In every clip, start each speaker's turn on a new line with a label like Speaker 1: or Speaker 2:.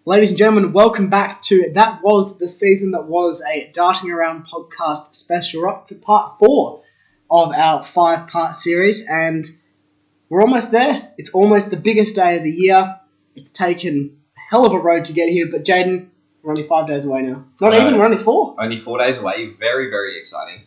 Speaker 1: Ladies and gentlemen, welcome back to That Was the Season That Was, a Darting Around podcast special. We're up to part 4 of our 5-part series, and we're almost there. It's almost the biggest day of the year. It's taken a hell of a road to get here, but Jaden, we're only 5 days away now. Not even, we're only 4.
Speaker 2: Only 4 days away. Very, very exciting.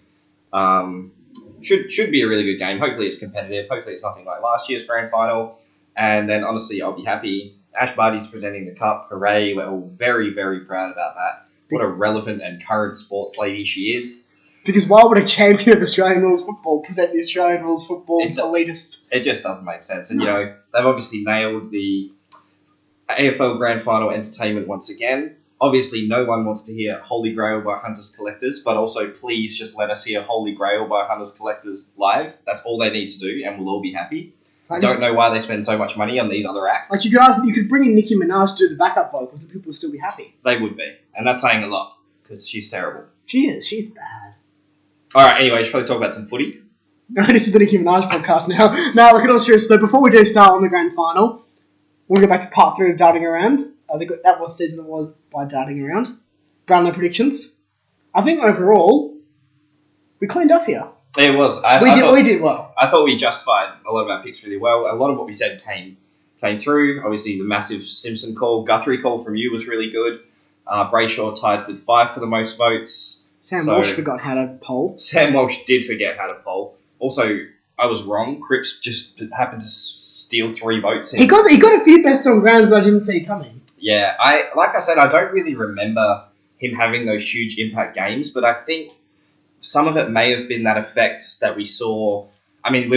Speaker 2: Should be a really good game. Hopefully it's competitive. Hopefully it's nothing like last year's grand final. And then, honestly, I'll be happy. Ash Barty's presenting the cup. Hooray. We're all very, very proud about that. What a relevant and current sports lady she is.
Speaker 1: Because why would a champion of Australian rules football present the Australian rules football's elitist?
Speaker 2: It just doesn't make sense. And, they've obviously nailed the AFL Grand Final entertainment once again. Obviously, no one wants to hear Holy Grail by Hunters Collectors, but also please just let us hear Holy Grail by Hunters Collectors live. That's all they need to do, and we'll all be happy. I don't know why they spend so much money on these other acts.
Speaker 1: Like you could bring in Nicki Minaj to do the backup vocals and people would still be happy.
Speaker 2: They would be. And that's saying a lot, because she's terrible.
Speaker 1: She is. She's bad.
Speaker 2: Alright, anyway, we should probably talk about some footy.
Speaker 1: No, this is the Nicki Minaj podcast now. Now, look at all serious. So before we do start on the grand final, we'll go back to part 3 of Darting Around. I think that was season that was by Darting Around. Brownlow predictions. I think overall, we cleaned up here.
Speaker 2: It was.
Speaker 1: We did well.
Speaker 2: I thought we justified a lot of our picks really well. A lot of what we said came through. Obviously, the massive Simpson call. Guthrie call from you was really good. Brayshaw tied with 5 for the most votes.
Speaker 1: Sam Walsh forgot how to poll.
Speaker 2: Sam Walsh did forget how to poll. Also, I was wrong. Cripps just happened to steal 3 votes.
Speaker 1: He got a few best on grounds that I didn't see coming.
Speaker 2: Yeah, like I said, I don't really remember him having those huge impact games, but I think some of it may have been that effect that we saw. I mean,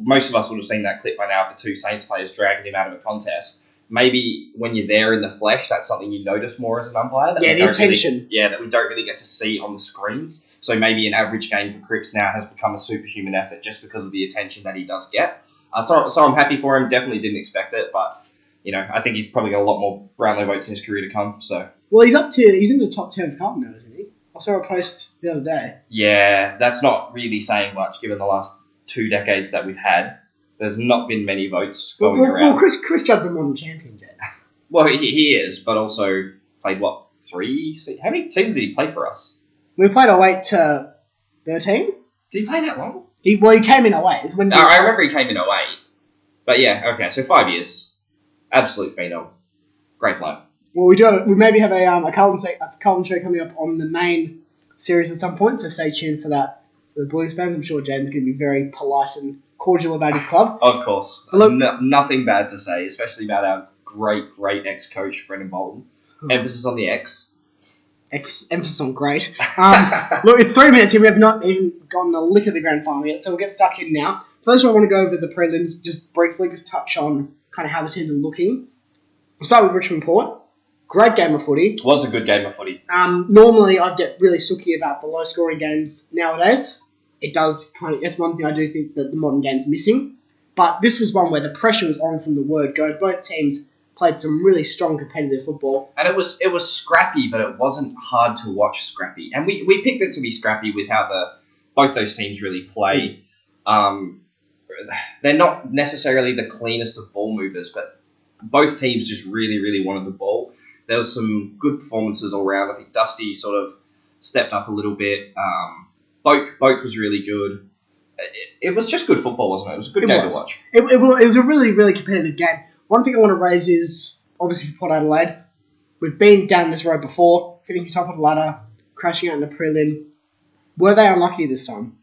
Speaker 2: most of us would have seen that clip by now of the 2 Saints players dragging him out of a contest. Maybe when you're there in the flesh, that's something you notice more as an umpire.
Speaker 1: The attention.
Speaker 2: That we don't really get to see on the screens. So maybe an average game for Cripps now has become a superhuman effort just because of the attention that he does get. So I'm happy for him. Definitely didn't expect it, but I think he's probably got a lot more Brownlow votes in his career to come. So
Speaker 1: well, he's in the top 10 of Carlton now, isn't he? I saw a post the other day.
Speaker 2: Yeah, that's not really saying much given the last 2 decades that we've had. There's not been many votes going around.
Speaker 1: Well, Chris Judd's a modern champion, Jed.
Speaker 2: Well, he is, but also played, 3? How many seasons did he play for us?
Speaker 1: We played 08 to 13.
Speaker 2: Did he play that long?
Speaker 1: He came in 08.
Speaker 2: I remember he came in 08. But yeah, okay, so 5 years. Absolute phenom. Great player.
Speaker 1: Well, we maybe have a Carlton show coming up on the main series at some point, so stay tuned for that. For the Blues fans, I'm sure Jaden's going to be very polite and cordial about his club.
Speaker 2: Of course. Nothing bad to say, especially about our great, great ex-coach, Brendan Bolton. Emphasis on the ex.
Speaker 1: Emphasis on great. Look, it's 3 minutes here. We have not even gotten a lick of the grand final yet, so we'll get stuck in now. First of all, I want to go over the prelims just briefly, just touch on kind of how the teams are looking. We'll start with Richmond Port. Great game of footy.
Speaker 2: Was a good game of footy.
Speaker 1: Normally, I get really sooky about the low-scoring games nowadays. It's one thing I do think that the modern game's missing. But this was one where the pressure was on from the word go. Both teams played some really strong competitive football.
Speaker 2: And it was scrappy, but it wasn't hard to watch scrappy. And we picked it to be scrappy with how both those teams really play. They're not necessarily the cleanest of ball movers, but both teams just really, really wanted the ball. There was some good performances all around. I think Dusty sort of stepped up a little bit. Boak was really good. It was just good football, wasn't it? It was a good game to watch.
Speaker 1: It was a really, really competitive game. One thing I want to raise is, obviously for Port Adelaide, we've been down this road before, finishing top of the ladder, crashing out in the prelim. Were they unlucky this time?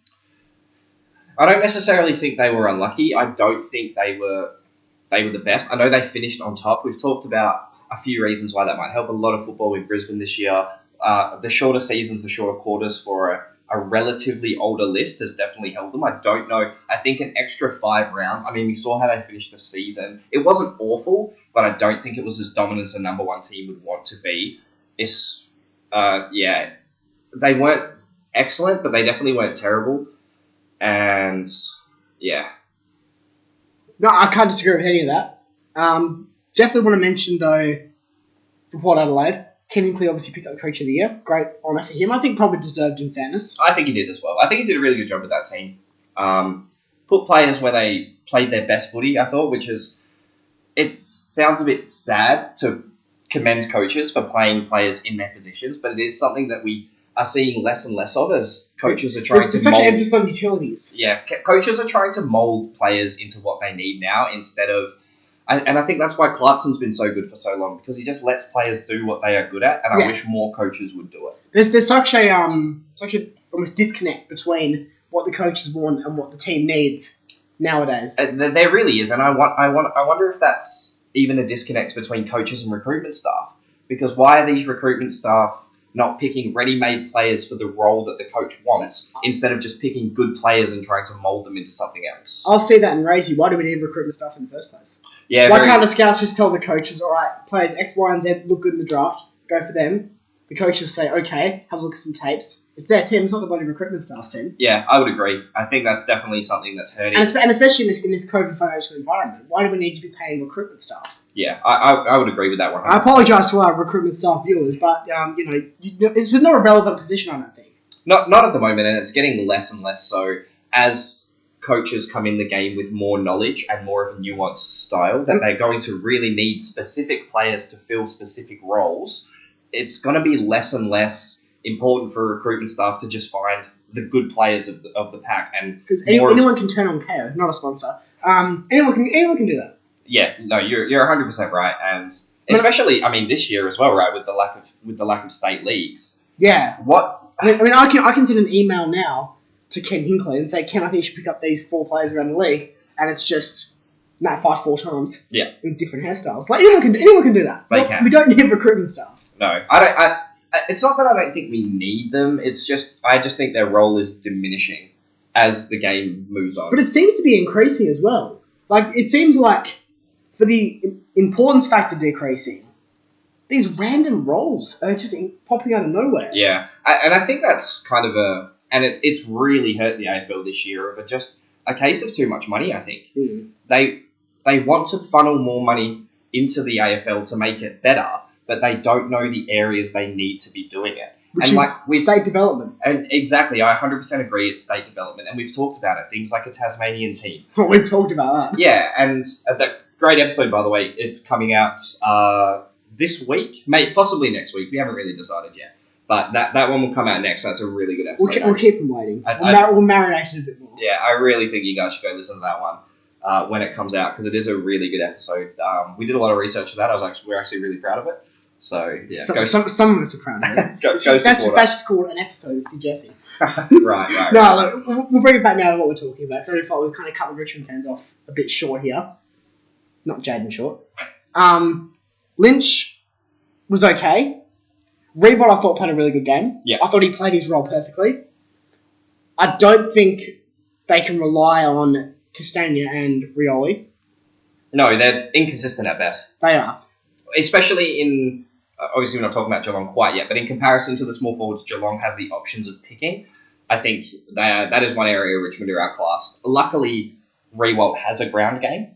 Speaker 2: I don't necessarily think they were unlucky. I don't think they were the best. I know they finished on top. We've talked about a few reasons why that might help. A lot of football in Brisbane this year. The shorter seasons, the shorter quarters for a relatively older list has definitely helped them. I don't know. I think an extra 5 rounds. I mean, we saw how they finished the season. It wasn't awful, but I don't think it was as dominant as a number 1 team would want to be. They weren't excellent, but they definitely weren't terrible. And yeah.
Speaker 1: No, I can't disagree with any of that. Definitely want to mention, though, for Port Adelaide, Kenyon Clear obviously picked up the Coach of the Year. Great honour for him. I think probably deserved in fairness.
Speaker 2: I think he did as well. I think he did a really good job with that team. Put players where they played their best footy, I thought, which is... It sounds a bit sad to commend coaches for playing players in their positions, but it is something that we are seeing less and less of as coaches are trying to
Speaker 1: There's such
Speaker 2: mold.
Speaker 1: an emphasis on utilities.
Speaker 2: Yeah, coaches are trying to mold players into what they need now instead of. And I think that's why Clarkson's been so good for so long, because he just lets players do what they are good at, and I wish more coaches would do it.
Speaker 1: There's such a almost disconnect between what the coaches want and what the team needs nowadays.
Speaker 2: There really is, and I wonder if that's even a disconnect between coaches and recruitment staff. Because why are these recruitment staff not picking ready-made players for the role that the coach wants, instead of just picking good players and trying to mold them into something else?
Speaker 1: I'll see that and raise you. Why do we need recruitment staff in the first place?
Speaker 2: Yeah,
Speaker 1: why can't the scouts just tell the coaches, all right, players X, Y, and Z look good in the draft, go for them. The coaches say, okay, have a look at some tapes. It's their team, it's not the bloody recruitment staff's team.
Speaker 2: Yeah, I would agree. I think that's definitely something that's hurting.
Speaker 1: And especially in this COVID financial environment, why do we need to be paying recruitment staff?
Speaker 2: Yeah, I would agree with that one.
Speaker 1: I apologise to our recruitment staff viewers, but it's not a relevant position, I don't think.
Speaker 2: Not at the moment, and it's getting less and less so as coaches come in the game with more knowledge and more of a nuanced style that they're going to really need specific players to fill specific roles. It's going to be less and less important for recruitment staff to just find the good players of the pack, and
Speaker 1: because anyone can turn on KO, not a sponsor. Anyone can do that.
Speaker 2: Yeah, no, you're 100% right, and especially this year as well, right, with the lack of state leagues.
Speaker 1: Yeah.
Speaker 2: What?
Speaker 1: I can send an email now to Ken Hinkley and say, Ken, I think you should pick up these 4 players around the league, and it's just Matt Fyfe 4 times.
Speaker 2: Yeah.
Speaker 1: With different hairstyles. Like anyone can do that.
Speaker 2: They can.
Speaker 1: We don't need recruitment staff.
Speaker 2: No, I don't. It's not that I don't think we need them. It's just I just think their role is diminishing as the game moves on.
Speaker 1: But it seems to be increasing as well. Like it seems like for the importance factor decreasing, these random roles are just popping out of nowhere.
Speaker 2: Yeah, and I think that's kind of and it's really hurt the AFL this year of just a case of too much money. I think they want to funnel more money into the AFL to make it better, but they don't know the areas they need to be doing it.
Speaker 1: Which
Speaker 2: and
Speaker 1: is state development.
Speaker 2: And exactly, I 100% agree it's state development. And we've talked about it, things like a Tasmanian team.
Speaker 1: We've talked about that.
Speaker 2: Yeah, and that great episode, by the way, it's coming out this week, possibly next week. We haven't really decided yet. But that one will come out next. That's a really good episode.
Speaker 1: We'll keep them waiting. We'll marinate it a bit more.
Speaker 2: Yeah, I really think you guys should go listen to that one when it comes out, because it is a really good episode. We did a lot of research for that. We're actually really proud of it. So, yeah.
Speaker 1: Some of us are proud of it.
Speaker 2: That's
Speaker 1: just called an episode for Jesse.
Speaker 2: right.
Speaker 1: No, look, we'll bring it back now to what we're talking about. So I thought we've kind of cut the Richmond fans off a bit short here. Not Jaden short. Lynch was okay. Reebok, I thought, played a really good game.
Speaker 2: Yeah.
Speaker 1: I thought he played his role perfectly. I don't think they can rely on Castagna and Rioli.
Speaker 2: No, they're inconsistent at best.
Speaker 1: They are.
Speaker 2: Especially in... Obviously, we're not talking about Geelong quite yet, but in comparison to the small forwards Geelong have the options of picking, I think that is one area Richmond are outclassed. Luckily, Riewoldt has a ground game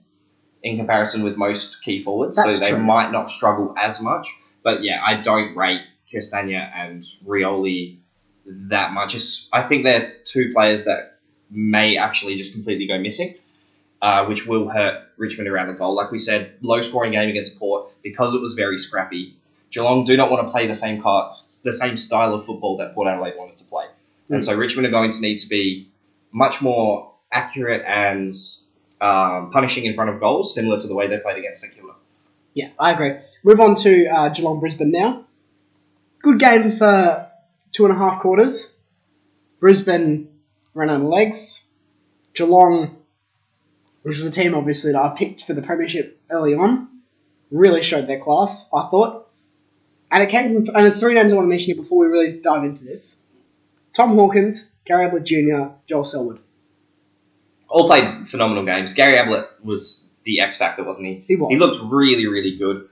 Speaker 2: in comparison with most key forwards,
Speaker 1: That's
Speaker 2: so they
Speaker 1: true.
Speaker 2: might not struggle as much. But yeah, I don't rate Castagna and Rioli that much. I think they're two players that may actually just completely go missing, which will hurt Richmond around the goal. Like we said, low-scoring game against Port, because it was very scrappy. Geelong do not want to play the same style of football that Port Adelaide wanted to play. And so Richmond are going to need to be much more accurate and punishing in front of goals, similar to the way they played against St Kilda.
Speaker 1: Yeah, I agree. Move on to Geelong Brisbane now. Good game for 2.5 quarters. Brisbane ran out of legs. Geelong, which was a team obviously that I picked for the premiership early on, really showed their class, I thought. And there's 3 names I want to mention here before we really dive into this. Tom Hawkins, Gary Ablett Jr., Joel Selwood.
Speaker 2: All played phenomenal games. Gary Ablett was the X factor, wasn't he?
Speaker 1: He was.
Speaker 2: He looked really, really good.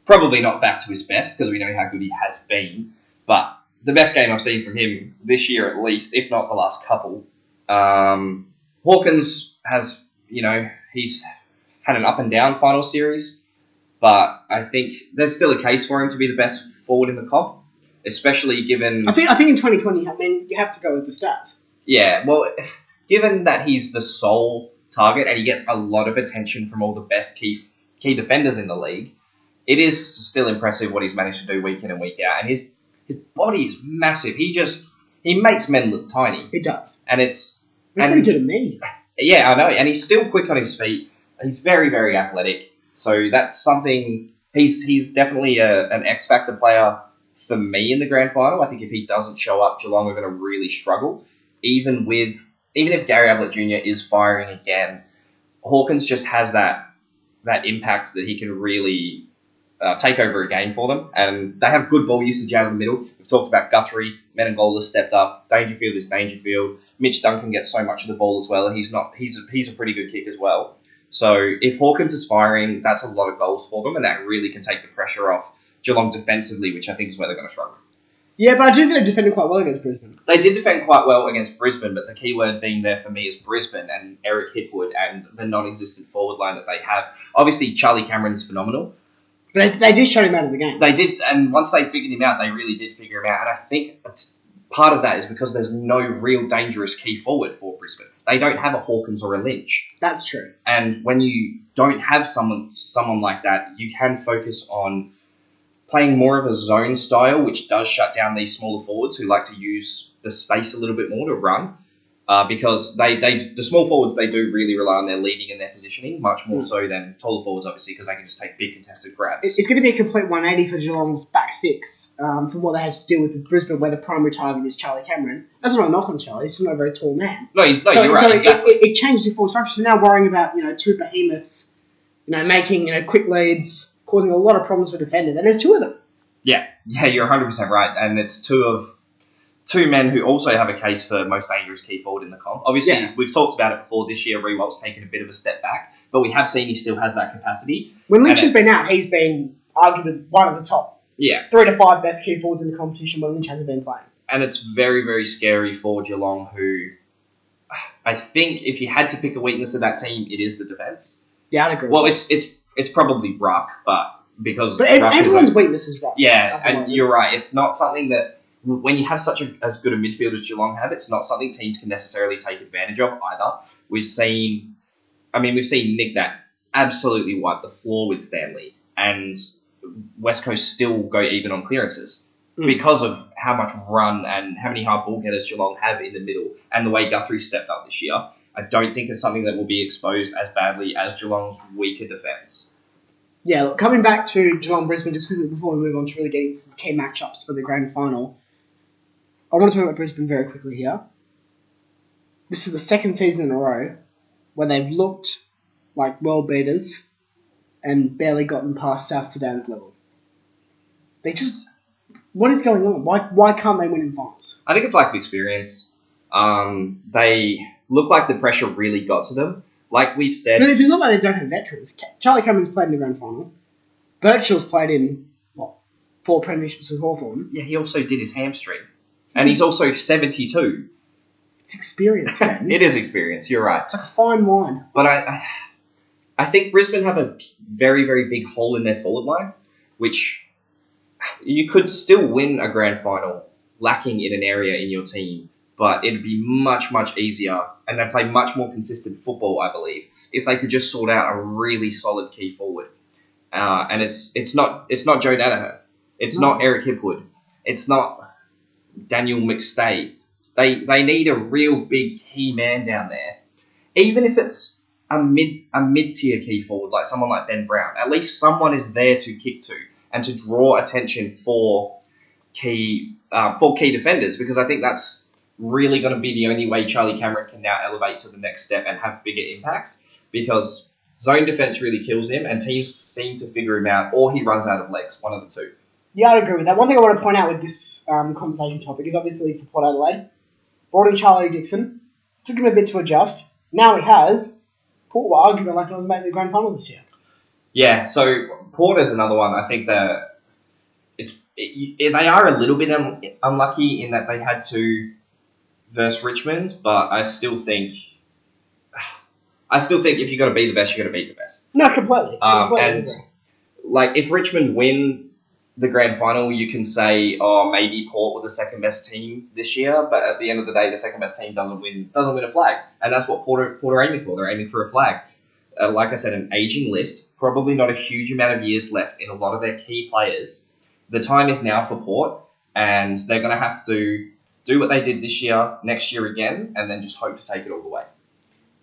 Speaker 2: Probably not back to his best, because we know how good he has been. But the best game I've seen from him this year at least, if not the last couple. Hawkins has, he's had an up and down final series. But I think there's still a case for him to be the best forward in the comp, especially given...
Speaker 1: I think in 2020, you have to go with the stats.
Speaker 2: Yeah, well, given that he's the sole target and he gets a lot of attention from all the best key defenders in the league, it is still impressive what he's managed to do week in and week out. And his body is massive. He makes men look tiny.
Speaker 1: He does.
Speaker 2: And it's...
Speaker 1: He's pretty good at me.
Speaker 2: Yeah, I know. And he's still quick on his feet. He's very, very athletic. So that's something... He's definitely an X-Factor player for me in the grand final. I think if he doesn't show up, Geelong are going to really struggle. Even if Gary Ablett Jr. is firing again, Hawkins just has that impact that he can really take over a game for them. And they have good ball usage out of the middle. We've talked about Guthrie. Menengola stepped up. Dangerfield is Dangerfield. Mitch Duncan gets so much of the ball as well, and he's a pretty good kick as well. So if Hawkins is firing, that's a lot of goals for them, and that really can take the pressure off Geelong defensively, which I think is where they're going to struggle.
Speaker 1: Yeah, but I do think they defended quite well against Brisbane.
Speaker 2: They did defend quite well against Brisbane, but the key word being there for me is Brisbane and Eric Hipwood and the non-existent forward line that they have. Obviously, Charlie Cameron's phenomenal.
Speaker 1: But they did shut him out of the game.
Speaker 2: They did, and once they figured him out, they really did figure him out. And I think part of that is because there's no real dangerous key forward for Brisbane. They don't have a Hawkins or a Lynch.
Speaker 1: That's true.
Speaker 2: And when you don't have someone like that, you can focus on playing more of a zone style, which does shut down these smaller forwards who like to use the space a little bit more to run. Because the small forwards, they do really rely on their leading and their positioning, much more so than taller forwards, obviously, because they can just take big contested grabs.
Speaker 1: It's going to be a complete 180 for Geelong's back six from what they had to deal with Brisbane, where the primary target is Charlie Cameron. That's not a knock on Charlie. He's just not a very tall man.
Speaker 2: You're right.
Speaker 1: So
Speaker 2: exactly.
Speaker 1: it changed the full structure. So now worrying about two behemoths, making quick leads, causing a lot of problems for defenders, and there's two of them.
Speaker 2: Yeah, you're 100% right, and it's two men who also have a case for most dangerous key forward in the comp. Obviously, we've talked about it before. This year, Rewalt's taken a bit of a step back, but we have seen he still has that capacity.
Speaker 1: When Lynch has been out, he's been arguably one of the top 3 to 5 best key forwards in the competition when Lynch hasn't been playing.
Speaker 2: And it's very, very scary for Geelong, who I think if you had to pick a weakness of that team, it is the defence.
Speaker 1: Yeah, I'd agree.
Speaker 2: Well, it's probably Ruck, but
Speaker 1: everyone's weakness is Ruck.
Speaker 2: Yeah, and you're right. It's not something that, when you have as good a midfield as Geelong have, it's not something teams can necessarily take advantage of either. We've seen Nick Nat absolutely wipe the floor with Stanley, and West Coast still go even on clearances because of how much run and how many hard ball getters Geelong have in the middle, and the way Guthrie stepped up this year. I don't think it's something that will be exposed as badly as Geelong's weaker defence.
Speaker 1: Yeah, look, coming back to Geelong Brisbane, just quickly before we move on to really getting some key matchups for the grand final, I want to talk about Brisbane very quickly here. This is the second season in a row where they've looked like world beaters and barely gotten past South Sudan's level. What is going on? Why can't they win in finals?
Speaker 2: I think it's lack of experience. They look like the pressure really got to them. Like we've said...
Speaker 1: No, it's not like they don't have veterans. Charlie Cameron's played in the grand final. Birchall's played in, 4 premierships with Hawthorn.
Speaker 2: Yeah, he also did his hamstring. And he's also 72.
Speaker 1: It's experience, man.
Speaker 2: It is experience, you're right.
Speaker 1: It's like a fine wine.
Speaker 2: But I think Brisbane have a very, very big hole in their forward line, which you could still win a grand final lacking in an area in your team, but it'd be much, much easier, and they'd play much more consistent football, I believe, if they could just sort out a really solid key forward. And it's not Joe Danaher. It's not Eric Hipwood. It's not Daniel McStay. They need a real big key man down there. Even if it's a mid-tier key forward, like someone like Ben Brown, at least someone is there to kick to and to draw attention for key defenders, because I think that's really going to be the only way Charlie Cameron can now elevate to the next step and have bigger impacts, because zone defense really kills him and teams seem to figure him out, or he runs out of legs, one of the two.
Speaker 1: Yeah, I'd agree with that. One thing I want to point out with this conversation topic is obviously for Port Adelaide, brought in Charlie Dixon, took him a bit to adjust. Now he has. Port were arguably like to make the grand final this year.
Speaker 2: Yeah, so Port is another one. I think that they are a little bit unlucky in that they had to versus Richmond, but I still think if you've got to be the best, you've got to beat the best.
Speaker 1: No, completely.
Speaker 2: And like if Richmond win the grand final, you can say, maybe Port were the second best team this year, but at the end of the day, the second best team doesn't win a flag, and that's what Port are aiming for. They're aiming for a flag. like I said, an aging list, probably not a huge amount of years left in a lot of their key players. The time is now for Port, and they're going to have to do what they did this year, next year again, and then just hope to take it all the way.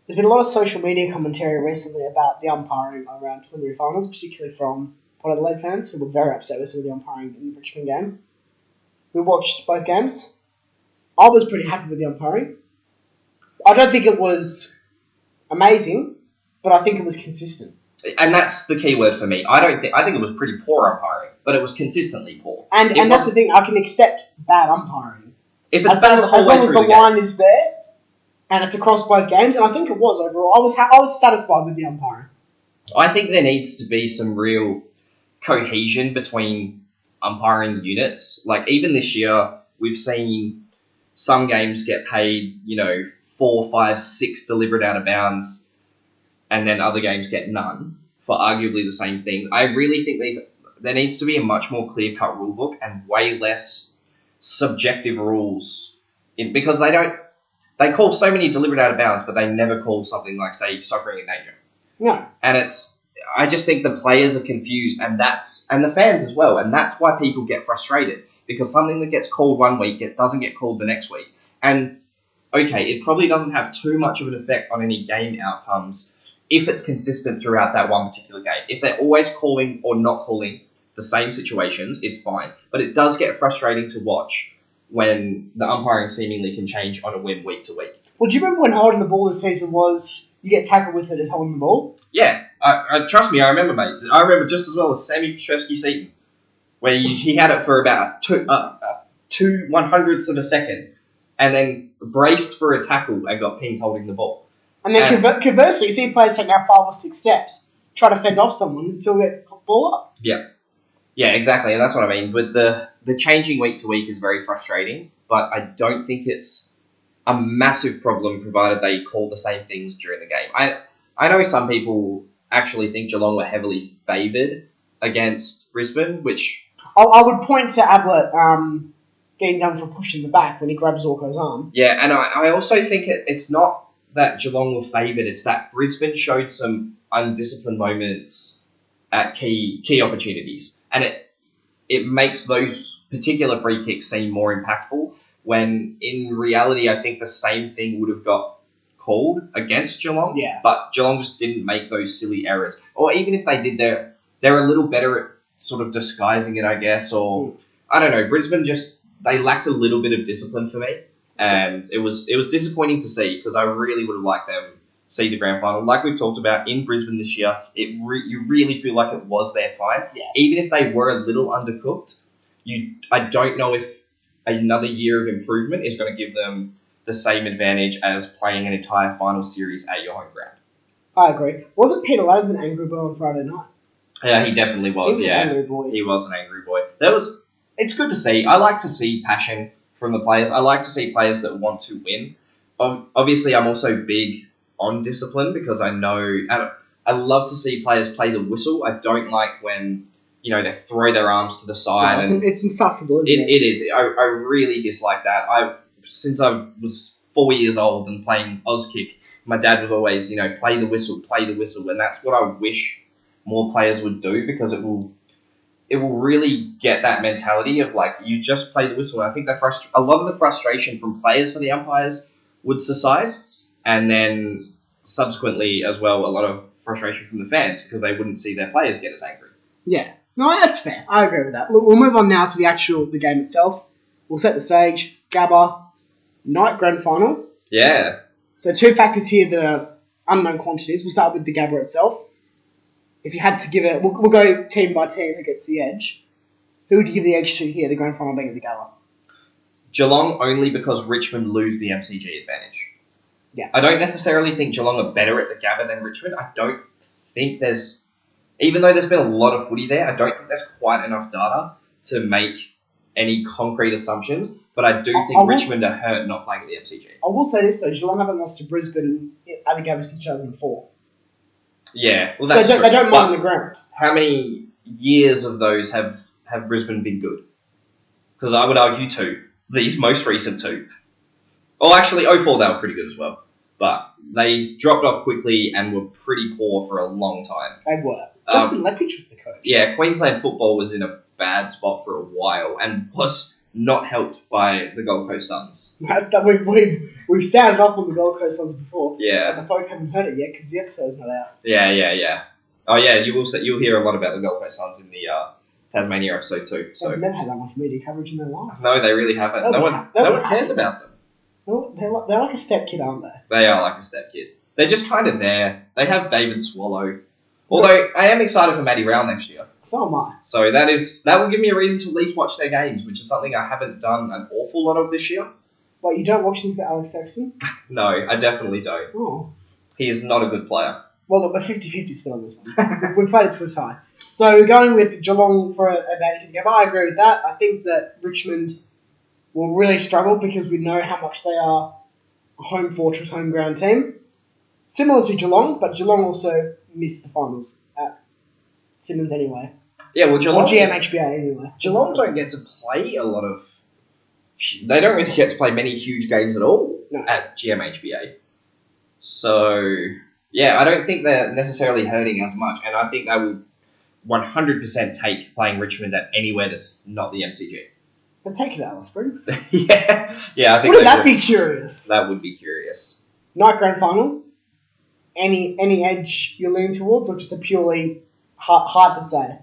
Speaker 1: There's been a lot of social media commentary recently about the umpiring around preliminary finals, particularly from Port Adelaide fans who were very upset with some of the umpiring in the Richmond game. We watched both games. I was pretty happy with the umpiring. I don't think it was amazing, but I think it was consistent.
Speaker 2: And that's the key word for me. I think it was pretty poor umpiring, but it was consistently poor.
Speaker 1: And that's the thing, I can accept bad umpiring.
Speaker 2: If it's bad the whole
Speaker 1: as
Speaker 2: way
Speaker 1: long as
Speaker 2: through
Speaker 1: the line is there, and it's across both games, and I think it was overall. I was satisfied with the umpiring.
Speaker 2: I think there needs to be some real cohesion between umpiring units. Like, even this year, we've seen some games get paid, 4, 5, 6 delivered out of bounds, and then other games get none for arguably the same thing. I really think there needs to be a much more clear-cut rule book and way less subjective rules because they call so many delivered out of bounds, but they never call something like, say, soccering in danger.
Speaker 1: No.
Speaker 2: And I just think the players are confused, and the fans as well, and that's why people get frustrated, because something that gets called one week doesn't get called the next week. And, okay, it probably doesn't have too much of an effect on any game outcomes if it's consistent throughout that one particular game. If they're always calling or not calling the same situations, it's fine. But it does get frustrating to watch when the umpiring seemingly can change on a whim week to week.
Speaker 1: Well, do you remember when holding the ball this season was you get tackled with it as holding the ball?
Speaker 2: Yeah, trust me, I remember, mate. I remember just as well as Sammy Piotrowski-Seton, where he had it for about 2/100ths of a second, and then braced for a tackle and got pinged holding the ball.
Speaker 1: And then conversely, you see players take now 5 or 6 steps, try to fend off someone until they get the ball up.
Speaker 2: Yeah, exactly, and that's what I mean. But the changing week to week is very frustrating, but I don't think it's a massive problem provided they call the same things during the game. I know some people actually think Geelong were heavily favoured against Brisbane, which...
Speaker 1: I would point to Ablett getting done for pushing the back when he grabs Zorko's arm.
Speaker 2: Yeah, and I also think it's not that Geelong were favoured, it's that Brisbane showed some undisciplined moments at key opportunities. And it makes those particular free kicks seem more impactful, when in reality I think the same thing would have got called against Geelong.
Speaker 1: Yeah. But
Speaker 2: Geelong just didn't make those silly errors. Or even if they did, they're a little better at sort of disguising it, I guess. Or, I don't know, Brisbane they lacked a little bit of discipline for me. And it was disappointing to see, because I really would have liked them see the grand final. Like we've talked about in Brisbane this year, you really feel like it was their time.
Speaker 1: Yeah.
Speaker 2: Even if they were a little undercooked, I don't know if another year of improvement is going to give them the same advantage as playing an entire final series at your home ground.
Speaker 1: I agree. Wasn't Peter Adams an angry boy on Friday night?
Speaker 2: Yeah, he definitely was.
Speaker 1: He was an angry boy.
Speaker 2: He was an angry boy. It's good to see. I like to see passion from the players. I like to see players that want to win. Obviously, I'm also big on discipline, because I know... I love to see players play the whistle. I don't like when, they throw their arms to the side.
Speaker 1: It's insufferable, isn't it?
Speaker 2: It is. I really dislike that. Since I was 4 years old and playing Auskick, my dad was always, play the whistle. And that's what I wish more players would do, because it will really get that mentality of, like, you just play the whistle. And I think that a lot of the frustration from players for the umpires would subside, and then subsequently as well, a lot of frustration from the fans, because they wouldn't see their players get as angry.
Speaker 1: Yeah. No, that's fair. I agree with that. Look, we'll move on now to the game itself. We'll set the stage. Gabba, night grand final.
Speaker 2: Yeah.
Speaker 1: So 2 factors here that are unknown quantities. We'll start with the Gabba itself. If you had to give it... We'll go team by team who gets the edge. Who would you give the edge to here, the grand final being at the Gabba?
Speaker 2: Geelong, only because Richmond lose the MCG advantage.
Speaker 1: Yeah.
Speaker 2: I don't necessarily think Geelong are better at the Gabba than Richmond. I don't think even though there's been a lot of footy there, I don't think there's quite enough data to make any concrete assumptions. But I do think Richmond are hurt not playing at the MCG.
Speaker 1: I will say this, though. Geelong haven't lost to Brisbane at the Gabba since 2004.
Speaker 2: Yeah, well, that's true.
Speaker 1: They don't mind on the ground.
Speaker 2: How many years of those have Brisbane been good? Because I would argue 2. These most recent 2. Oh, actually, 04 they were pretty good as well. but they dropped off quickly and were pretty poor for a long time.
Speaker 1: They were. Justin Lepage was the coach.
Speaker 2: Yeah, Queensland football was in a bad spot for a while and was not helped by the Gold Coast Suns.
Speaker 1: We've sounded off on the Gold Coast Suns before.
Speaker 2: Yeah.
Speaker 1: But the folks haven't heard it yet because the episode's not out.
Speaker 2: Yeah. Oh yeah, you'll hear a lot about the Gold Coast Suns in the Tasmania episode too. So
Speaker 1: They've never had that much media coverage in their lives.
Speaker 2: no, they really haven't. No one cares about them.
Speaker 1: They're like a step kid, aren't they?
Speaker 2: They are like a step kid. They're just kind of there. They have David Swallow. Although I am excited for Matty Rowell next year.
Speaker 1: So am I.
Speaker 2: So that will give me a reason to at least watch their games, which is something I haven't done an awful lot of this year.
Speaker 1: What, you don't watch things to Alex Sexton?
Speaker 2: No, I definitely don't.
Speaker 1: Oh.
Speaker 2: He is not a good player.
Speaker 1: Well, look, we're 50-50 split on this one. We played it to a tie. So we're going with Geelong for an advantage game. I agree with that. I think that Richmond will really struggle because we know how much they are a home fortress, home ground team. Similar to Geelong, but Geelong also missed the finals at Simmons anyway.
Speaker 2: Yeah, well, Geelong...
Speaker 1: Or GMHBA anyway.
Speaker 2: Geelong don't get to play a lot of... They don't really get to play many huge games at all at GMHBA. So, yeah, I don't think they're necessarily hurting as much, and I think they would 100% take playing Richmond at anywhere that's not the MCG.
Speaker 1: But take it, Alice Springs.
Speaker 2: yeah, I think
Speaker 1: Wouldn't that be curious?
Speaker 2: That would be curious.
Speaker 1: Night grand final. Any edge you're leaning towards, or just a purely hard to say?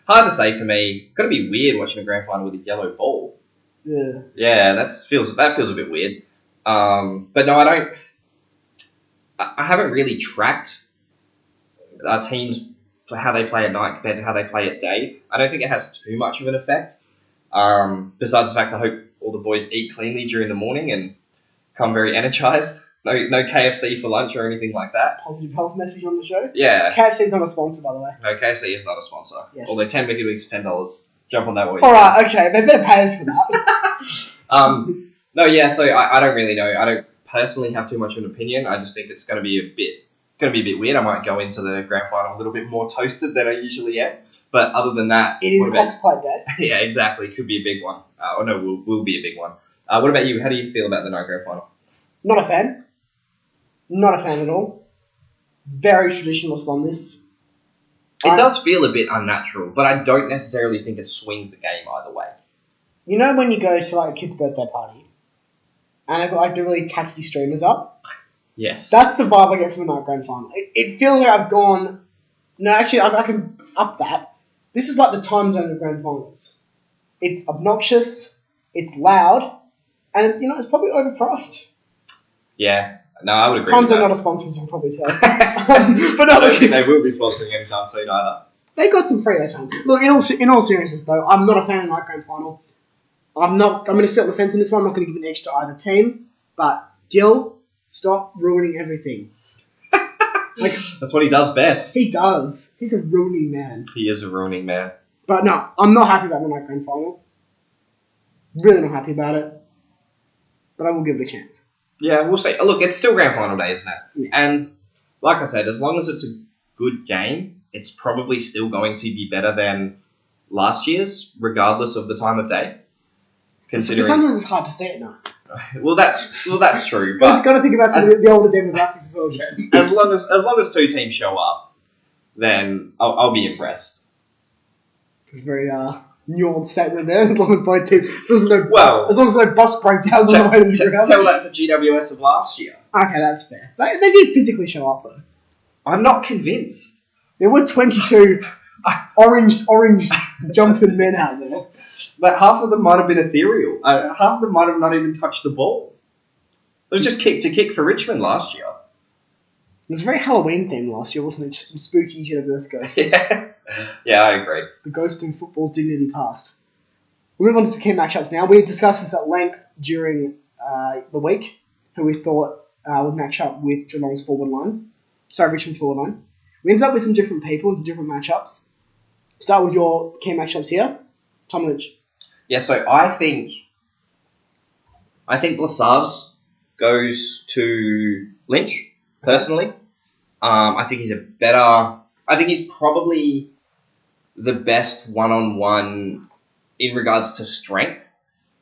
Speaker 2: Hard to say for me. Got to be weird watching a grand final with a yellow ball.
Speaker 1: Yeah.
Speaker 2: Yeah, that feels a bit weird. But no, I don't. I haven't really tracked teams for how they play at night compared to how they play at day. I don't think it has too much of an effect. Besides the fact I hope all the boys eat cleanly during the morning and come very energized. No KFC for lunch or anything like that.
Speaker 1: Positive health message on the show.
Speaker 2: Yeah.
Speaker 1: KFC's not a sponsor, by the way.
Speaker 2: No, KFC is not a sponsor.
Speaker 1: Yes.
Speaker 2: Although 10 Mickey Weeks for $10. Jump on that one.
Speaker 1: Alright, okay. They better pay us for that.
Speaker 2: No, yeah, so I don't really know. I don't personally have too much of an opinion. I just think it's going to be a bit weird. I might go into the grand final a little bit more toasted than I usually am. But other than that...
Speaker 1: It is Cox Plate Day.
Speaker 2: Yeah, exactly. Could be a big one. Will be a big one. What about you? How do you feel about the night grand final?
Speaker 1: Not a fan. Not a fan at all. Very traditionalist on this.
Speaker 2: It does feel a bit unnatural, but I don't necessarily think it swings the game either way.
Speaker 1: You know when you go to like a kid's birthday party and they've got like the really tacky streamers up?
Speaker 2: Yes.
Speaker 1: That's the vibe I get from the night grand final. It feels like I've gone... No, actually, I can up that. This is like the time zone of grand finals. It's obnoxious, it's loud, and, it's probably overpriced.
Speaker 2: Yeah. No, I would agree
Speaker 1: Times
Speaker 2: with
Speaker 1: are
Speaker 2: that.
Speaker 1: not a sponsor, so I'll probably say. But
Speaker 2: I don't think they will be sponsoring anytime soon either.
Speaker 1: They got some free airtime. Look, in all seriousness though, I'm not a fan of night grand final. I'm going to sit on the fence in this one. I'm not going to give an edge to either team. But Gil, stop ruining everything.
Speaker 2: That's what he does best.
Speaker 1: He does. He's a ruining man.
Speaker 2: He is a ruining man.
Speaker 1: But no, I'm not happy about the night grand final. Really not happy about it. But I will give it a chance.
Speaker 2: Yeah, we'll see. Look, it's still grand final day, isn't it?
Speaker 1: Yeah.
Speaker 2: And like I said, as long as it's a good game, it's probably still going to be better than last year's, regardless of the time of day. Considering,
Speaker 1: sometimes it's hard to say it now.
Speaker 2: Well, that's true. But
Speaker 1: got to think about the older demographics as well, Jen.
Speaker 2: as long as two teams show up, then I'll be impressed.
Speaker 1: It's a very nuanced statement there. As long as both teams, as long as no bus breakdowns on the way to the ground.
Speaker 2: Tell that to GWS of last year.
Speaker 1: Okay, that's fair. They did physically show up though.
Speaker 2: I'm not convinced.
Speaker 1: There were 22 orange jumping men out there.
Speaker 2: But half of them might have been ethereal. Half of them might have not even touched the ball. It was just kick to kick for Richmond last year.
Speaker 1: It was very Halloween themed last year, wasn't it? Just some spooky universe ghosts.
Speaker 2: Yeah, I agree.
Speaker 1: The ghost in football's dignity past. We'll move on to some key matchups now. We discussed this at length during the week, who we thought would match up with Geelong's forward lines. Sorry, Richmond's forward line. We ended up with some different people and some different matchups. Start with your key matchups here. Tom Lynch.
Speaker 2: Yeah, so I think Blasavs goes to Lynch, personally. I think he's probably the best one-on-one in regards to strength.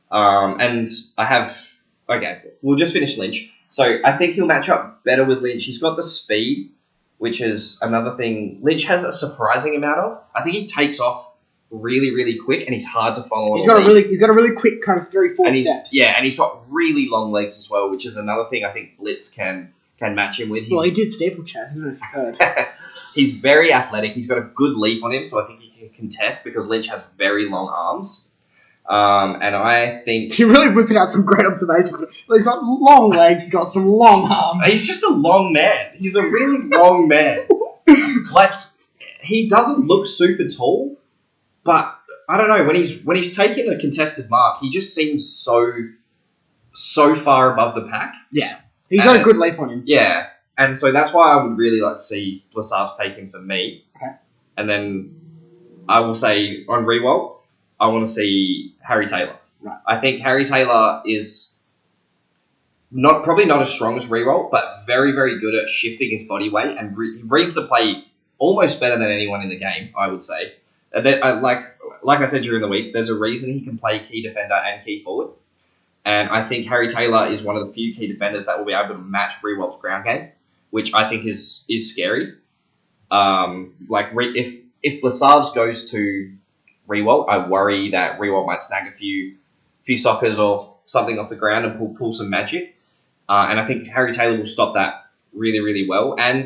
Speaker 2: And we'll just finish Lynch. So I think he'll match up better with Lynch. He's got the speed, which is another thing Lynch has a surprising amount of. I think he takes off really, really quick, and he's hard to follow.
Speaker 1: He's got a really quick kind of 3-4 steps.
Speaker 2: Yeah, and he's got really long legs as well, which is another thing I think Blitz can match him with.
Speaker 1: Well, he did steeplechase. I don't know if you heard.
Speaker 2: He's very athletic. He's got a good leap on him, so I think he can contest because Lynch has very long arms. And I think...
Speaker 1: You're really whipping out some great observations. Well, he's got long legs, he's got some long arms.
Speaker 2: He's just a long man. He's a really long man. Like, he doesn't look super tall, but I don't know, when he's taken a contested mark, he just seems so far above the pack.
Speaker 1: Yeah. He's got a good leap on him.
Speaker 2: Yeah. And so that's why I would really like to see Blasavs take him for me.
Speaker 1: Okay.
Speaker 2: And then I will say on Rewalt, I want to see Harry Taylor.
Speaker 1: Right.
Speaker 2: I think Harry Taylor is probably not as strong as Rewalt, but very, very good at shifting his body weight, and he reads the play almost better than anyone in the game, I would say. Like I said during the week, there's a reason he can play key defender and key forward. And I think Harry Taylor is one of the few key defenders that will be able to match Rewalt's ground game, which I think is scary. If Blasavs goes to Rewalt, I worry that Rewalt might snag a few soccers or something off the ground and pull some magic. And I think Harry Taylor will stop that really, really well, and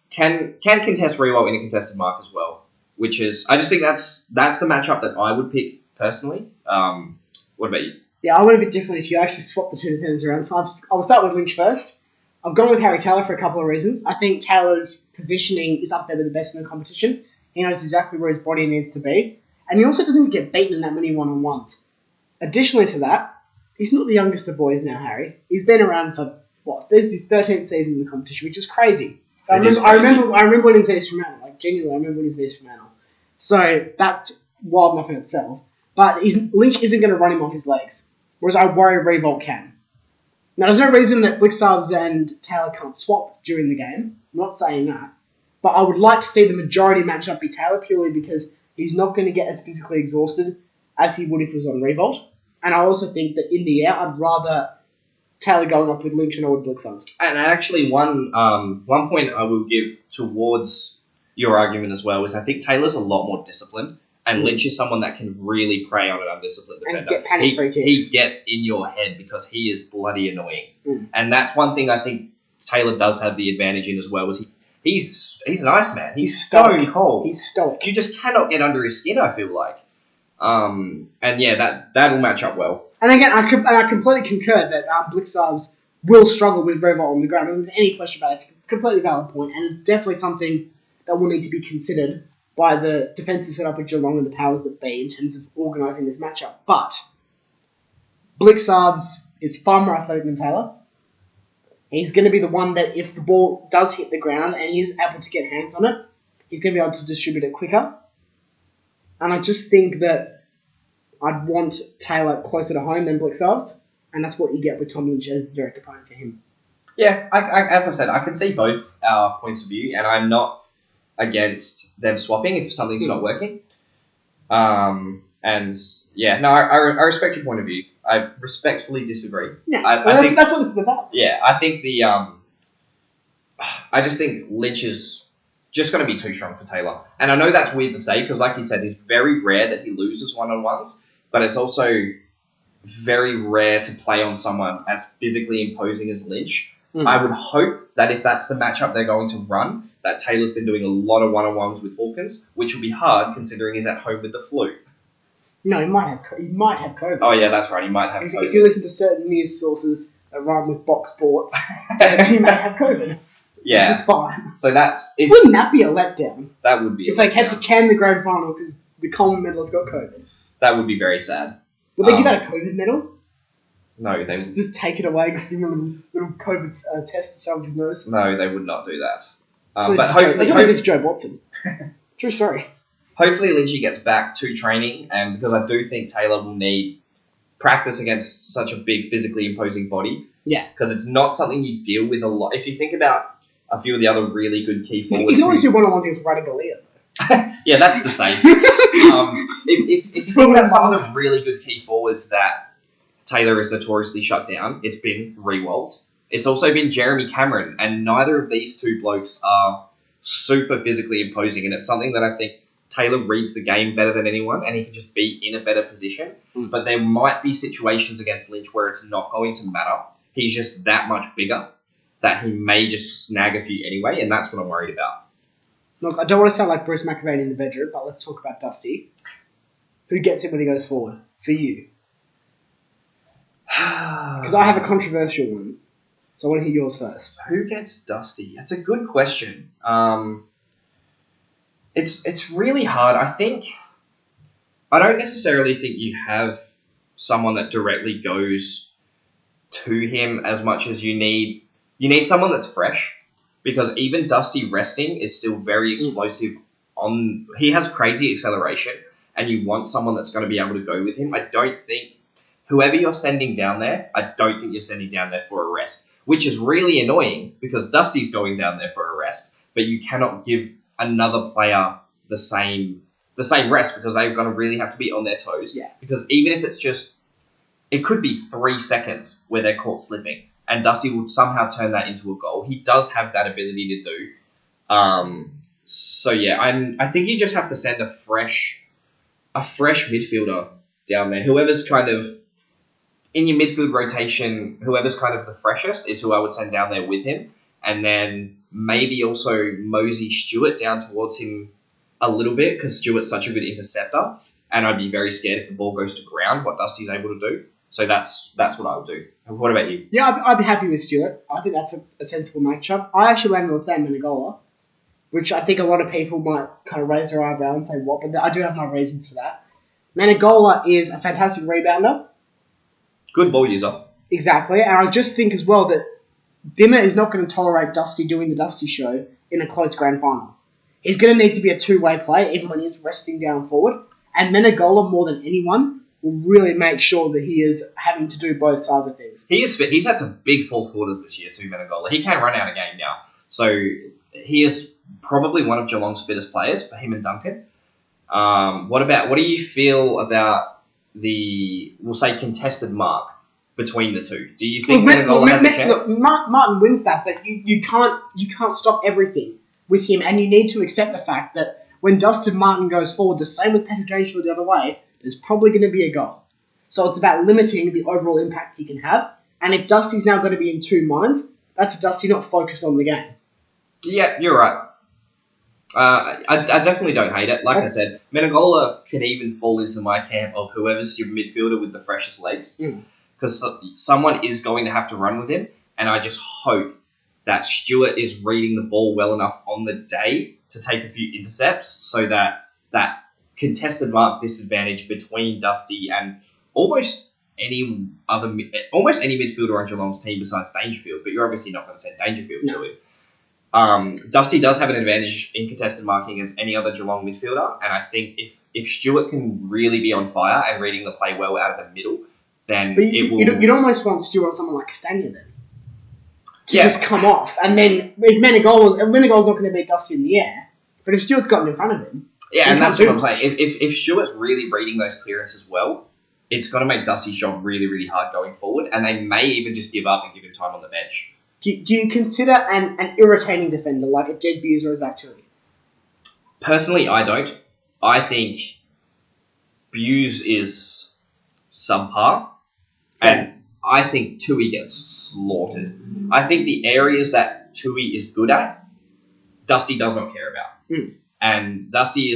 Speaker 2: can contest Rewalt in a contested mark as well. Which is, I just think that's the matchup that I would pick personally. What about you?
Speaker 1: Yeah, I went a bit differently to you. I actually swapped the two defenders around, so I'll start with Lynch first. I've gone with Harry Taylor for a couple of reasons. I think Taylor's positioning is up there with the best in the competition. He knows exactly where his body needs to be. And he also doesn't get beaten in that many one-on-ones. Additionally to that, he's not the youngest of boys now, Harry. He's been around for, this is his 13th season in the competition, which is crazy. I remember when he was East Fremantle. Like, genuinely, I remember when he was East Fremantle. So that's wild enough in itself. But Lynch isn't going to run him off his legs, whereas I worry Rewalt can. Now, there's no reason that Blasavs and Taylor can't swap during the game. I'm not saying that. But I would like to see the majority matchup be Taylor purely because he's not going to get as physically exhausted as he would if he was on Rewalt. And I also think that in the air, I'd rather Taylor going up with Lynch and I would Blasavs.
Speaker 2: And actually, one point I will give towards your argument as well is I think Taylor's a lot more disciplined, and Lynch is someone that can really prey on an undisciplined defender.
Speaker 1: And get panic free kicks.
Speaker 2: He gets in your head because he is bloody annoying. And that's one thing I think Taylor does have the advantage in as well, is he's an Iceman. He's stone cold.
Speaker 1: He's stoic.
Speaker 2: You just cannot get under his skin, I feel like. And yeah, that will match up well.
Speaker 1: And again, I completely concur that Blasavs will struggle with Rewalt on the ground. I mean, there's any question about it. It's a completely valid point, and it's definitely something that will need to be considered by the defensive setup of Geelong and the powers that be in terms of organising this matchup. But Blasavs is far more athletic than Taylor. He's going to be the one that, if the ball does hit the ground and he is able to get hands on it, he's going to be able to distribute it quicker. And I just think that I'd want Taylor closer to home than Blasavs, and that's what you get with Tom Lynch as the direct opponent for him.
Speaker 2: Yeah, as I said, I can see both our points of view, and I'm not against them swapping if something's not working. And yeah, no, I respect your point of view. I respectfully disagree.
Speaker 1: Yeah,
Speaker 2: I think
Speaker 1: that's what this is about.
Speaker 2: Yeah, I think I just think Lynch is just going to be too strong for Taylor. And I know that's weird to say because, like you said, it's very rare that he loses one-on-ones, but it's also very rare to play on someone as physically imposing as Lynch. I would hope that if that's the matchup they're going to run, that Taylor's been doing a lot of one-on-ones with Hawkins, which will be hard considering he's at home with the flu.
Speaker 1: No, he might have COVID.
Speaker 2: Oh yeah, that's right. He might have COVID.
Speaker 1: If you listen to certain news sources that run with box sports, he may have COVID.
Speaker 2: Yeah,
Speaker 1: which is fine.
Speaker 2: So
Speaker 1: wouldn't that be a letdown?
Speaker 2: That would be
Speaker 1: if they had to can the grand final because the Coleman medalist got COVID.
Speaker 2: That would be very sad.
Speaker 1: Would they give out a COVID medal?
Speaker 2: No, they
Speaker 1: just take it away. Just give him a little COVID test to shove his nose.
Speaker 2: No, they would not do that.
Speaker 1: So
Speaker 2: but hopefully,
Speaker 1: it's Joe Watson. True story.
Speaker 2: Hopefully, Lynchy gets back to training, and because I do think Taylor will need practice against such a big, physically imposing body.
Speaker 1: Yeah,
Speaker 2: because it's not something you deal with a lot. If you think about a few of the other really good key forwards,
Speaker 1: you can always do one-on-ones against Radigalia.
Speaker 2: Yeah, that's the same. If you think about some of the really good key forwards that Taylor has notoriously shut down, it's been Rewalt, It's also been Jeremy Cameron, and neither of these two blokes are super physically imposing, and it's something that I think Taylor reads the game better than anyone, and he can just be in a better position. But there might be situations against Lynch where it's not going to matter. He's just that much bigger that he may just snag a few anyway, and that's what I'm worried about.
Speaker 1: Look, I don't want to sound like Bruce McAvaney in the bedroom, but let's talk about Dusty. Who gets it when he goes forward? For you. Because I have a controversial one. So I want to hear yours first.
Speaker 2: Who gets Dusty? That's a good question. It's really hard. I don't necessarily think you have someone that directly goes to him as much as you need. You need someone that's fresh, because even Dusty resting is still very explosive. He has crazy acceleration, and you want someone that's going to be able to go with him. I don't think whoever you're sending down there, I don't think you're sending down there for a rest, which is really annoying because Dusty's going down there for a rest, but you cannot give another player the same rest because they're going to really have to be on their toes.
Speaker 1: Yeah. Because
Speaker 2: even if it's just, it could be 3 seconds where they're caught slipping, and Dusty will somehow turn that into a goal. He does have that ability to do. So yeah, I think you just have to send a fresh midfielder down there. Whoever's kind of in your midfield rotation, whoever's kind of the freshest is who I would send down there with him. And then maybe also mosey Stewart down towards him a little bit, because Stewart's such a good interceptor, and I'd be very scared if the ball goes to ground, what Dusty's able to do. So that's what I would do. What about you?
Speaker 1: Yeah, I'd be happy with Stewart. I think that's a sensible matchup. I actually landed on Sam Menegola, which I think a lot of people might kind of raise their eyebrow and say, what? But I do have my reasons for that. Menegola is a fantastic rebounder.
Speaker 2: Good ball user.
Speaker 1: Exactly. And I just think as well that Dimmer is not going to tolerate Dusty doing the Dusty show in a close grand final. He's going to need to be a two-way play, even when he's resting down forward. And Menegola, more than anyone, will really make sure that he is having to do both sides of things.
Speaker 2: He is fit. He's had some big fourth quarters this year too, Menegola. He can run out a game now. So he is probably one of Geelong's fittest players, for him and Duncan. What do you feel about we'll say, contested mark between the two? Do you think Menegola has a chance?
Speaker 1: Look, Martin wins that, but you can't stop everything with him, and you need to accept the fact that when Dustin Martin goes forward, the same with penetration the other way, there's probably going to be a goal. So it's about limiting the overall impact he can have, and if Dusty's now going to be in two minds, that's a Dusty not focused on the game.
Speaker 2: Yeah, you're right. I definitely don't hate it. Like I said, Menegola can even fall into my camp of whoever's your midfielder with the freshest legs, because someone is going to have to run with him, and I just hope that Stewart is reading the ball well enough on the day to take a few intercepts, so that contested mark disadvantage between Dusty and almost any midfielder on Geelong's team besides Dangerfield, but you're obviously not going to send Dangerfield to him. Dusty does have an advantage in contested marking against any other Geelong midfielder, and I think if Stewart can really be on fire and reading the play well out of the middle, then it will...
Speaker 1: You'd almost want Stewart on someone like Castagna then. To just come off. And then if Menegola's not going to beat Dusty in the air, but if Stewart's gotten in front of him...
Speaker 2: Yeah, and that's what I'm saying. If Stewart's really reading those clearances well, it's going to make Dusty's job really, really hard going forward, and they may even just give up and give him time on the bench.
Speaker 1: Do you consider an irritating defender like a Jed Buse or a Zach Tui?
Speaker 2: Personally, I don't. I think Buse is subpar, and I think Tui gets slaughtered. I think the areas that Tui is good at, Dusty does not care about. And Dusty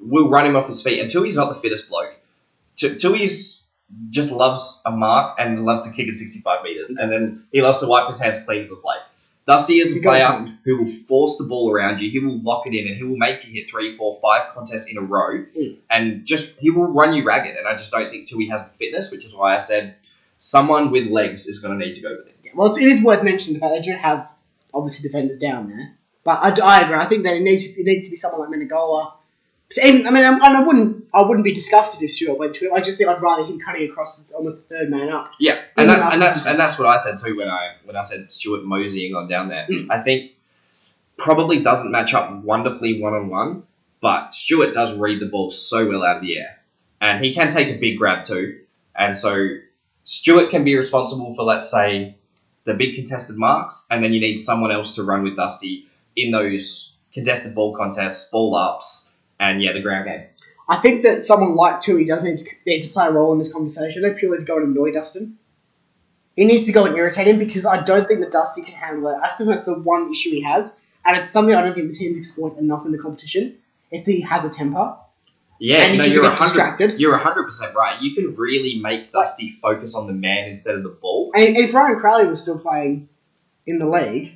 Speaker 2: will run him off his feet, and Tui's not the fittest bloke. Tui's just loves a mark and loves to kick at 65 metres, and then he loves to wipe his hands clean of the play. Dusty is a player who will force the ball around you, he will lock it in, and he will make you hit 3, 4, 5 contests in a row, and he will run you ragged, and I just don't think Tui has the fitness, which is why I said someone with legs is going to need to go with it.
Speaker 1: Yeah, well, it is worth mentioning that they do have, obviously, defenders down there, but I agree. I think that it needs to be someone like Menegola. I wouldn't be disgusted if Stewart went to it. I just think I'd rather him cutting across as almost the third man up.
Speaker 2: Yeah, and that's what I said too when I said Stewart moseying on down there. I think probably doesn't match up wonderfully 1-on-1, but Stewart does read the ball so well out of the air, and he can take a big grab too. And so Stewart can be responsible for, let's say, the big contested marks, and then you need someone else to run with Dusty in those contested ball contests, ball ups, and the ground game.
Speaker 1: I think that someone like Tui does need to play a role in this conversation, not purely to go and annoy Dustin. He needs to go and irritate him because I don't think that Dusty can handle it. I still think that's the one issue he has, and it's something I don't think the teams exploit enough in the competition. If he has a temper,
Speaker 2: yeah,
Speaker 1: and
Speaker 2: you're
Speaker 1: 100%.
Speaker 2: You're 100% right. You can really make Dusty focus on the man instead of the ball.
Speaker 1: And if Ryan Crowley was still playing in the league,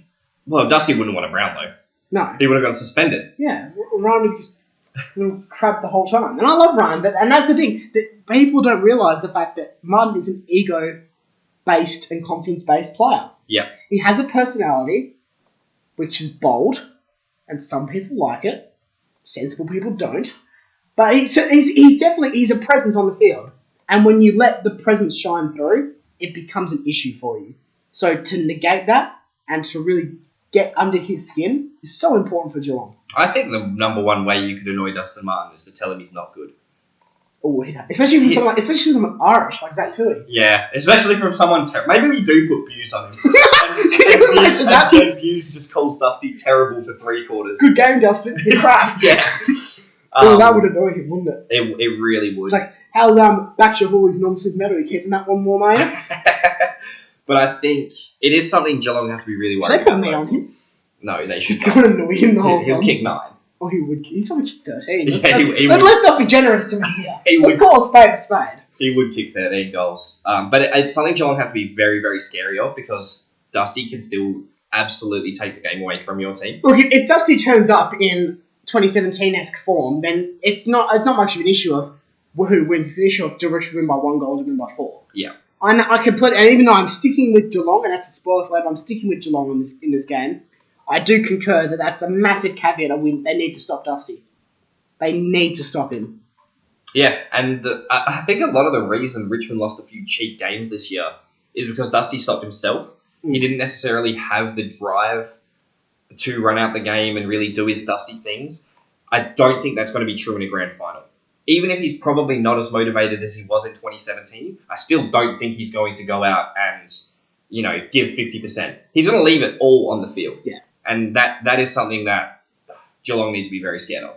Speaker 2: well, Dusty wouldn't want a brown though.
Speaker 1: No,
Speaker 2: he would have got suspended.
Speaker 1: Yeah, Ryan would just crap the whole time, and I love Ryan, and that's the thing that people don't realise the fact that Martin is an ego-based and confidence-based player.
Speaker 2: Yeah,
Speaker 1: he has a personality which is bold, and some people like it. Sensible people don't. But he's a presence on the field. And when you let the presence shine through, it becomes an issue for you. So to negate that and to really get under his skin is so important for Geelong.
Speaker 2: I think the number one way you could annoy Dustin Martin is to tell him he's not good.
Speaker 1: Oh, especially from someone Irish like Zach Tui.
Speaker 2: Yeah, especially from someone. Maybe we do put Buse on him. and Buse just calls Dusty terrible for 3 quarters.
Speaker 1: Good game, Dustin. You're crap.
Speaker 2: Yeah.
Speaker 1: That would annoy him, wouldn't it?
Speaker 2: It really would.
Speaker 1: It's like, how's Baxter Hawley's non-synth metal? You keeping that one more, mate?
Speaker 2: But I think it is something Geelong have to be really worried
Speaker 1: about. Should they put
Speaker 2: me
Speaker 1: on him?
Speaker 2: No, they should.
Speaker 1: It's going to annoy him the whole time.
Speaker 2: He'll kick 9.
Speaker 1: Oh, he would. He'd probably kick 13.
Speaker 2: Let's
Speaker 1: not be generous to me here. Let's call a spade a spade.
Speaker 2: He would kick 13 goals. But it's something Geelong have to be very, very scary of because Dusty can still absolutely take the game away from your team.
Speaker 1: Look, if Dusty turns up in 2017-esque form, then it's not much of an issue of who wins. It's an issue of do Richmond win by 1 goal or win by 4.
Speaker 2: Yeah.
Speaker 1: And even though I'm sticking with Geelong, and that's a spoiler for later, I'm sticking with Geelong in this game. I do concur that that's a massive caveat. They need to stop Dusty. They need to stop him.
Speaker 2: Yeah, and I think a lot of the reason Richmond lost a few cheap games this year is because Dusty stopped himself. He didn't necessarily have the drive to run out the game and really do his Dusty things. I don't think that's going to be true in a grand final. Even if he's probably not as motivated as he was in 2017, I still don't think he's going to go out and, give 50%. He's going to leave it all on the field.
Speaker 1: Yeah.
Speaker 2: And that is something that Geelong needs to be very scared of.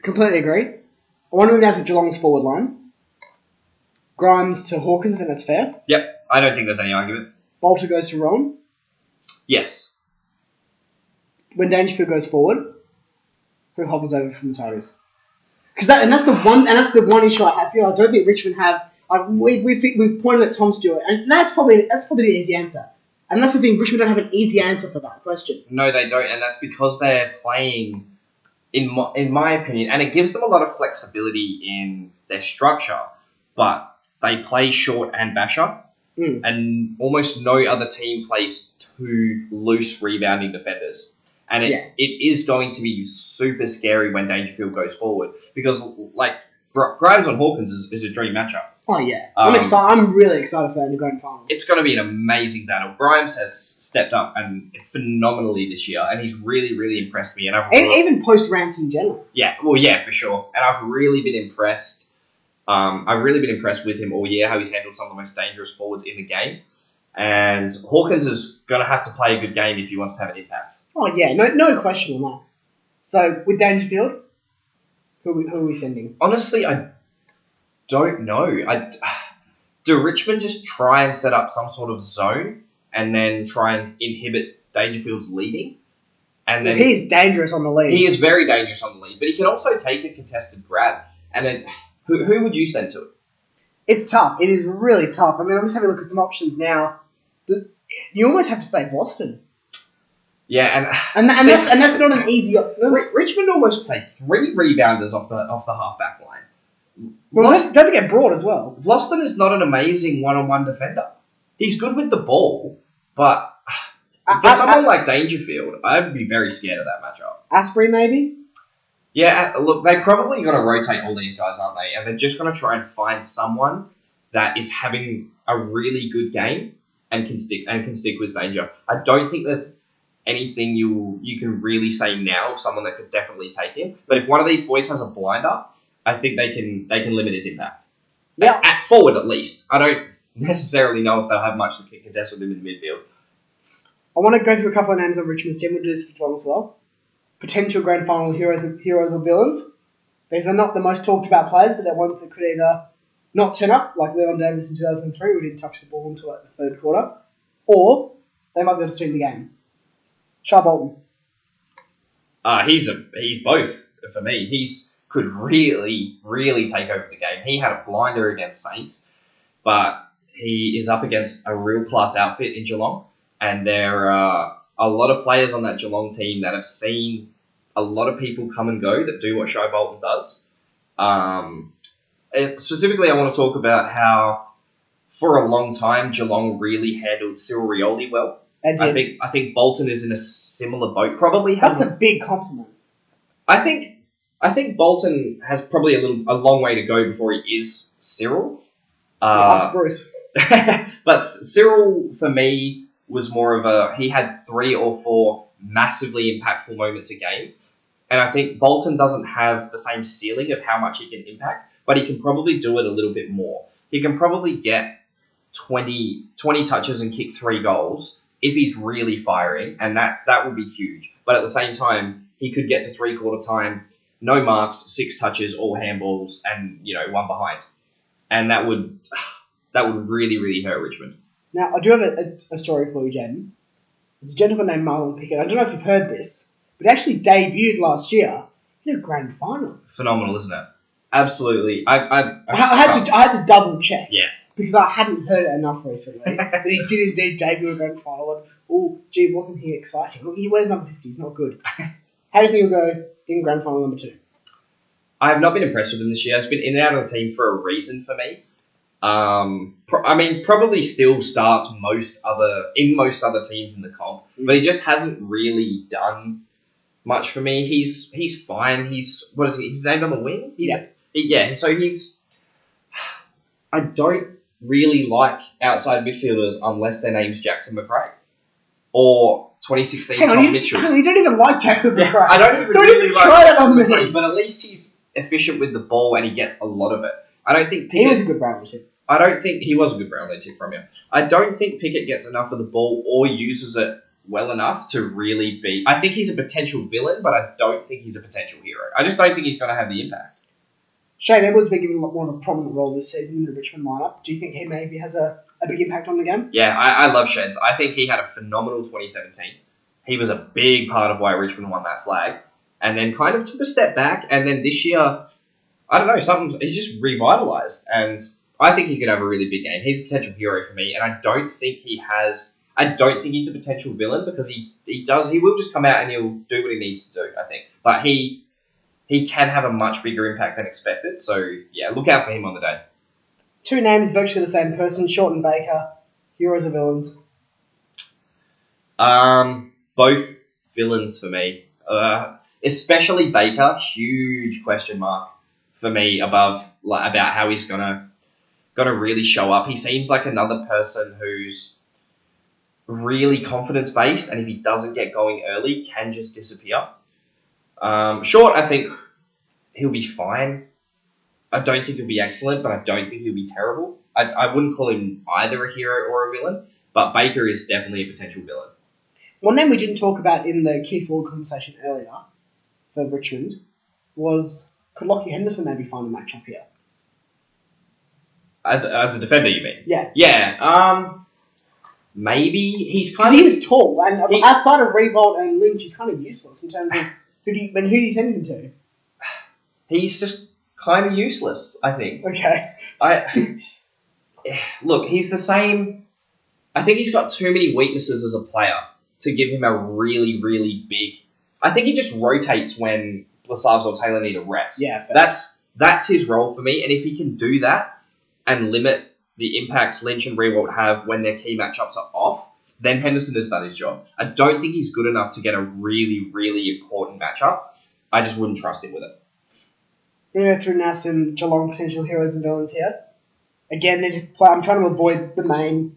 Speaker 1: Completely agree. I want to move down to Geelong's forward line. Grimes to Hawkins, I think that's fair.
Speaker 2: Yep, I don't think there's any argument.
Speaker 1: Bolter goes to Rowan.
Speaker 2: Yes.
Speaker 1: When Dangerfield goes forward, who hovers over from the Tigers? That's the one issue I have here. I don't think Richmond have. We've pointed at Tom Stewart, and that's probably the easy answer. And that's the thing, Richmond don't have an easy answer for that question.
Speaker 2: No, they don't, and that's because they're playing, in my opinion, and it gives them a lot of flexibility in their structure, but they play short and basher, and almost no other team plays 2 loose rebounding defenders. And it is going to be super scary when Dangerfield goes forward, because, Grimes on Hawkins is a dream matchup.
Speaker 1: Oh, yeah. I'm excited. I'm really excited for that in the grand final.
Speaker 2: It's going to be an amazing battle. Grimes has stepped up phenomenally this year, and he's really, really impressed me. And
Speaker 1: even post-Ransom in general.
Speaker 2: Yeah, well, yeah, for sure. And I've really been impressed. I've really been impressed with him all year, how he's handled some of the most dangerous forwards in the game. And Hawkins is going to have to play a good game if he wants to have an impact.
Speaker 1: Oh, yeah, no question on that. So, with Dangerfield, who are we sending?
Speaker 2: Honestly, I don't know. Do Richmond just try and set up some sort of zone and then try and inhibit Dangerfield's leading? And then
Speaker 1: he is dangerous on the lead.
Speaker 2: He is very dangerous on the lead, but he can also take a contested grab. And then, who would you send to it?
Speaker 1: It's tough. It is really tough. I mean, I'm just having a look at some options now. You almost have to say Boston.
Speaker 2: Yeah,
Speaker 1: and that's not an easy.
Speaker 2: Richmond almost play 3 rebounders off the half-back line.
Speaker 1: Well, don't forget Broad as well.
Speaker 2: Vlosten is not an amazing one-on-one defender. He's good with the ball, but for someone like Dangerfield, I'd be very scared of that matchup.
Speaker 1: Asprey, maybe?
Speaker 2: Yeah, look, they probably got to rotate all these guys, aren't they? And they're just going to try and find someone that is having a really good game and can stick with Danger. I don't think there's anything you can really say now of someone that could definitely take him. But if one of these boys has a blinder, I think they can limit his impact.
Speaker 1: Yeah,
Speaker 2: at forward at least. I necessarily know if they'll have much to contest with him in the midfield.
Speaker 1: I want to go through a couple of names on Richmond's team. We'll do this for Geelong as well. Potential grand final heroes or villains. These are not the most talked about players, but they're ones that could either not turn up, like Leon Davis in 2003, who didn't touch the ball until like the third quarter, or they might be able to swing the game. Char Bolton.
Speaker 2: He's both for me. He's could really, really take over the game. He had a blinder against Saints, but he is up against a real class outfit in Geelong, and there are a lot of players on that Geelong team that have seen a lot of people come and go that do what Char Bolton does. Specifically, I want to talk about how, for a long time, Geelong really handled Cyril Rioli well. I think Bolton is in a similar boat. Probably has
Speaker 1: That's a big compliment.
Speaker 2: I think Bolton has probably a long way to go before he is Cyril.
Speaker 1: Ask Bruce.
Speaker 2: But Cyril, for me, was more of he had 3 or 4 massively impactful moments a game. And I think Bolton doesn't have the same ceiling of how much he can impact, but he can probably do it a little bit more. He can probably get 20 touches and kick 3 goals if he's really firing, and that would be huge. But at the same time, he could get to 3/4 time, no marks, 6 touches, all handballs, and 1 behind. And that would really, really hurt Richmond.
Speaker 1: Now, I do have a story for you, Jen. There's a gentleman named Marlon Pickett. I don't know if you've heard this, but he actually debuted last year in a grand final.
Speaker 2: Phenomenal, isn't it? Absolutely. I
Speaker 1: had to double check.
Speaker 2: Yeah.
Speaker 1: Because I hadn't heard it enough recently. But he did indeed debut in a grand final. And, oh, gee, wasn't he exciting? Look, he wears number 50. He's not good. How do you think he'll go in grand final number 2?
Speaker 2: I have not been impressed with him this year. He's been in and out of the team for a reason for me. Probably still starts most other teams in the comp, but he just hasn't really done much for me. He's fine. He's named on the wing. So I don't really like outside midfielders unless their name's Jackson McRae or 2016 Tom Mitchell.
Speaker 1: You don't even like Jackson McRae.
Speaker 2: I don't even like Jackson McRae, but at least he's efficient with the ball and he gets a lot of it. I don't think Pickett,
Speaker 1: he was a good Brownlee tip.
Speaker 2: I don't think he was a good Brownlee tip from him. I don't think Pickett gets enough of the ball or uses it well enough to really be. I think he's a potential villain, but I don't think he's a potential hero. I just don't think he's going to have the impact.
Speaker 1: Shane Edwards has been given more of a prominent role this season in the Richmond lineup. Do you think he maybe has a big impact on the game?
Speaker 2: Yeah, I love Sheds. I think he had a phenomenal 2017. He was a big part of why Richmond won that flag, and then kind of took a step back. And then this year, I don't know, he's just revitalized, and I think he could have a really big game. He's a potential hero for me, and I don't think he's a potential villain because he will just come out and he'll do what he needs to do, I think. But he can have a much bigger impact than expected. So, yeah, look out for him on the day.
Speaker 1: 2 names, virtually the same person, Short and Baker. Heroes or villains?
Speaker 2: Both villains for me. Especially Baker, huge question mark for me about how he's gonna really show up. He seems like another person who's really confidence-based, and if he doesn't get going early, can just disappear. Short, I think he'll be fine. I don't think he'll be excellent, but I don't think he'll be terrible. I wouldn't call him either a hero or a villain, but Baker is definitely a potential villain.
Speaker 1: One name we didn't talk about in the key forward conversation earlier for Richmond was, could Lockie Henderson maybe find a matchup here?
Speaker 2: As a defender, you mean?
Speaker 1: Yeah.
Speaker 2: Yeah. Maybe he's
Speaker 1: he's tall, and outside of Revolt and Lynch, he's kind of useless in terms of who do you send him to?
Speaker 2: He's just kind of useless, I think.
Speaker 1: Okay.
Speaker 2: Look, he's the same. I think he's got too many weaknesses as a player to give him a really, really big. I think he just rotates when Blasavs or Taylor need a rest.
Speaker 1: Yeah,
Speaker 2: that's his role for me, and if he can do that and limit the impacts Lynch and Rewalt have when their key matchups are off, then Henderson has done his job. I don't think he's good enough to get a really, really important matchup. I just wouldn't trust him with it.
Speaker 1: We're going to go through now some Geelong potential heroes and villains here. Again, I'm trying to avoid the main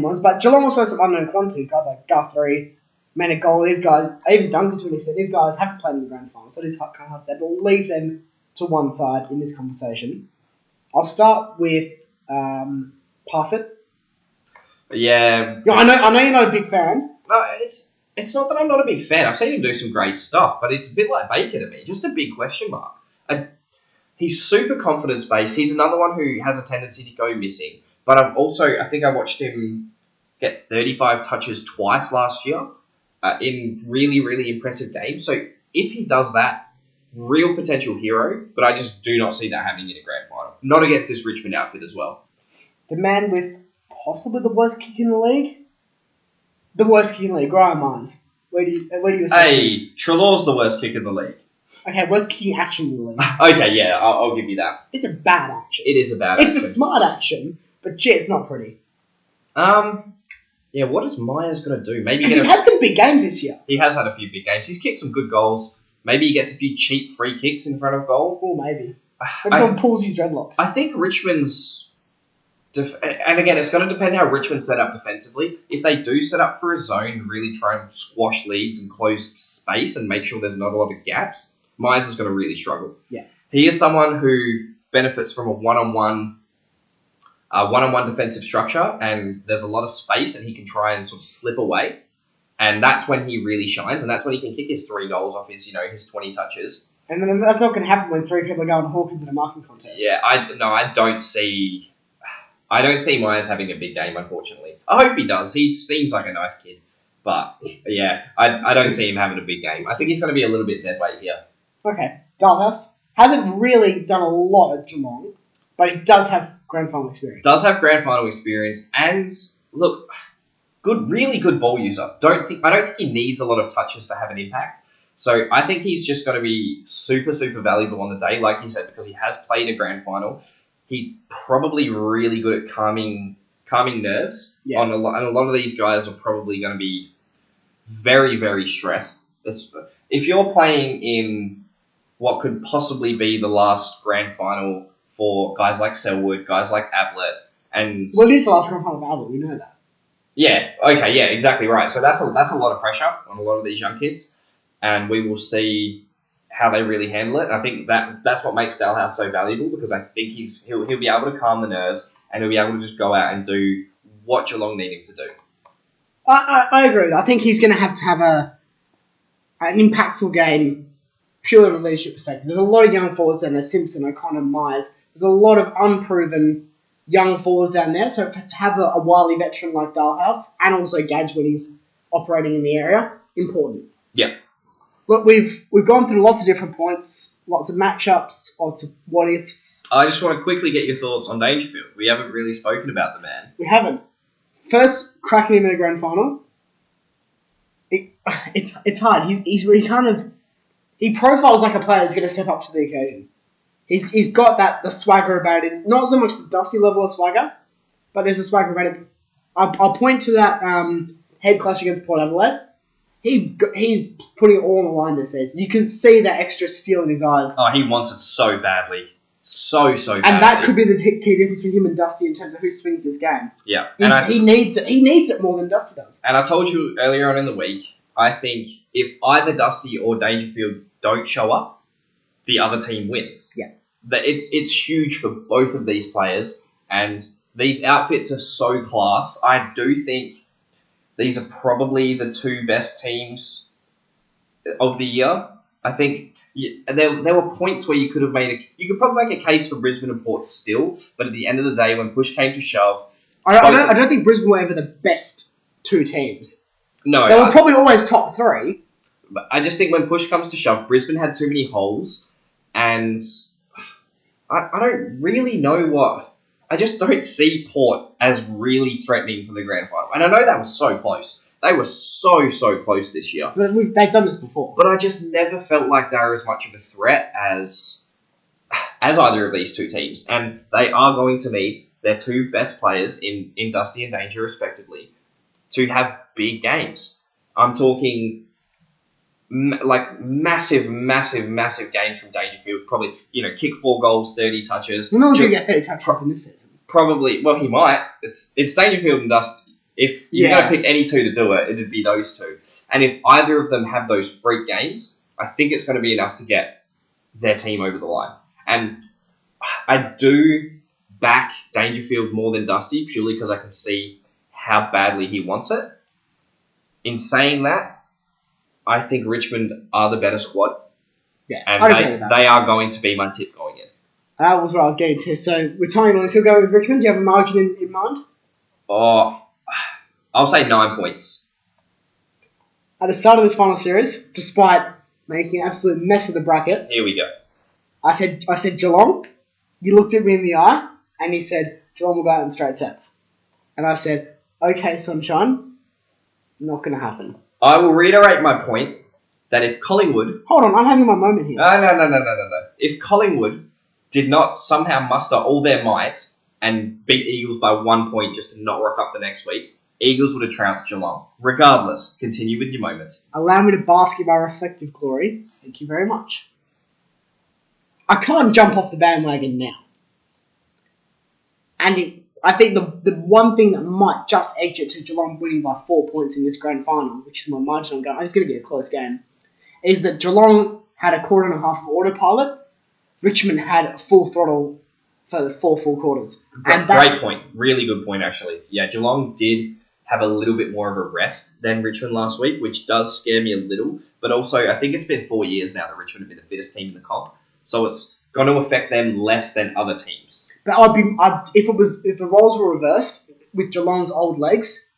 Speaker 1: ones, but Geelong also has some unknown quantity. Guys like Guthrie, Manigault, these guys, even Duncan to an extent, these guys haven't played in the grand final, so it is kind of hard to say, but we'll leave them to one side in this conversation. I'll start with Parfitt.
Speaker 2: Yeah.
Speaker 1: I know you're not a big fan.
Speaker 2: No, it's not that I'm not a big fan. I've seen him do some great stuff, but it's a bit like Baker to me. Just a big question mark. He's super confidence-based. He's another one who has a tendency to go missing. But I think I watched him get 35 touches twice last year in really, really impressive games. So if he does that, real potential hero, but I just do not see that happening in a grand final. Not against this Richmond outfit as well.
Speaker 1: The man with possibly the worst kick in the league? The worst kick in the league, Graham Mines. Where do you assess him?
Speaker 2: Hey, Trelaw's the worst kick in the league.
Speaker 1: Okay, worst kicking action in the league.
Speaker 2: Okay, yeah, I'll give you that.
Speaker 1: It's a bad action.
Speaker 2: It is a bad action.
Speaker 1: It's a smart action, but gee, it's not pretty.
Speaker 2: Yeah, what is Myers going to do? Maybe
Speaker 1: Because he's had some big games this year.
Speaker 2: He has had a few big games. He's kicked some good goals. Maybe he gets a few cheap free kicks in front of goal.
Speaker 1: Or maybe. Maybe someone pulls his dreadlocks.
Speaker 2: I think Richmond's... and again, it's going to depend how Richmond set up defensively. If they do set up for a zone and really try and squash leads and close space and make sure there's not a lot of gaps, Myers is going to really struggle.
Speaker 1: Yeah.
Speaker 2: He is someone who benefits from a one-on-one defensive structure, and there's a lot of space, and he can try and sort of slip away. And that's when he really shines, and that's when he can kick his 3 goals off his 20 touches.
Speaker 1: And then that's not going to happen when 3 people are going Hawkins in a marking contest.
Speaker 2: Yeah, I don't see Myers having a big game, unfortunately. I hope he does. He seems like a nice kid. But, yeah, I don't see him having a big game. I think he's going to be a little bit dead weight here.
Speaker 1: Okay. Dalhouse hasn't really done a lot at Geelong, but he does have grand final experience.
Speaker 2: And, look... really good ball user. I don't think he needs a lot of touches to have an impact. So I think he's just going to be super, super valuable on the day, like he said, because he has played a grand final. He's probably really good at calming nerves. Yeah. And a lot of these guys are probably going to be very, very stressed. If you're playing in what could possibly be the last grand final for guys like Selwood, guys like Ablett, and...
Speaker 1: Well, it is the last grand final of Ablett, we know that.
Speaker 2: Yeah, okay, yeah, exactly right. So that's a lot of pressure on a lot of these young kids, and we will see how they really handle it. And I think that's what makes Dalhouse so valuable, because I think he'll be able to calm the nerves, and he'll be able to just go out and do what Geelong need him to do.
Speaker 1: I agree with that. I think he's going to have an impactful game purely from a leadership perspective. There's a lot of young forwards down there, Simpson, O'Connor, Myers. There's a lot of unproven young forwards down there, so to have a wily veteran like Dalhouse, and also Gadge when he's operating in the area, important.
Speaker 2: Yeah.
Speaker 1: Look, we've gone through lots of different points, lots of matchups, lots of what-ifs.
Speaker 2: I just want to quickly get your thoughts on Dangerfield. We haven't really spoken about the man.
Speaker 1: We haven't. First, cracking him in a grand final, it's hard. He's really he profiles like a player that's going to step up to the occasion. He's got the swagger about him. Not so much the Dusty level of swagger, but there's a swagger about him. I'll point to that head clash against Port Adelaide. He's putting it all on the line this season. You can see that extra steel in his eyes.
Speaker 2: Oh, he wants it so badly. So badly.
Speaker 1: And that could be the key difference between him and Dusty in terms of who swings this game.
Speaker 2: Yeah.
Speaker 1: He needs it. He needs it more than Dusty does.
Speaker 2: And I told you earlier on in the week, I think if either Dusty or Dangerfield don't show up, the other team wins.
Speaker 1: Yeah.
Speaker 2: It's huge for both of these players, and these outfits are so class. I do think these are probably the 2 best teams of the year. I think there were points where you could probably make a case for Brisbane and Port still, but at the end of the day, when push came to shove,
Speaker 1: I don't think Brisbane were ever the best 2 teams.
Speaker 2: No,
Speaker 1: they were probably always top 3.
Speaker 2: But I just think when push comes to shove, Brisbane had too many holes, and I don't really know what... I just don't see Port as really threatening for the grand final. And I know that was so close. They were so close this year.
Speaker 1: But they've done this before.
Speaker 2: But I just never felt like they were as much of a threat as either of these 2 teams. And they are going to need their 2 best players in Dusty and Danger, respectively, to have big games. I'm talking... massive games from Dangerfield. Probably, kick 4 goals, 30 touches.
Speaker 1: Well, no one's going to get 30 touches in this season.
Speaker 2: Probably, well, he might. It's Dangerfield and Dusty. If you're going to pick any 2 to do it, it'd be those 2. And if either of them have those freak games, I think it's going to be enough to get their team over the line. And I do back Dangerfield more than Dusty purely because I can see how badly he wants it. In saying that, I think Richmond are the better squad.
Speaker 1: Yeah,
Speaker 2: And
Speaker 1: I'd agree with that.
Speaker 2: they are going to be my tip going in.
Speaker 1: That was what I was getting to. So we're tying on. Still going with Richmond. Do you have a margin in mind?
Speaker 2: Oh, I'll say 9 points.
Speaker 1: At the start of this final series, despite making an absolute mess of the brackets,
Speaker 2: Here we go.
Speaker 1: I said Geelong. You looked at me in the eye and you said Geelong will go out in straight sets. And I said, okay, sunshine, not going to happen.
Speaker 2: I will reiterate my point that if Collingwood...
Speaker 1: Hold on, I'm having my moment here.
Speaker 2: No. If Collingwood did not somehow muster all their might and beat Eagles by 1 point just to not rock up the next week, Eagles would have trounced Geelong. Regardless, continue with your moment.
Speaker 1: Allow me to bask in my reflective glory. Thank you very much. I can't jump off the bandwagon now. And I think the one thing that might just edge it to Geelong winning by 4 points in this grand final, which is my margin on going, it's going to be a close game, is that Geelong had a quarter and a half of autopilot. Richmond had a full throttle for the 4 full quarters.
Speaker 2: Great point. Really good point, actually. Yeah, Geelong did have a little bit more of a rest than Richmond last week, which does scare me a little. But also, I think it's been 4 years now that Richmond have been the fittest team in the comp. So it's going to affect them less than other teams.
Speaker 1: But if the roles were reversed with Geelong's old legs,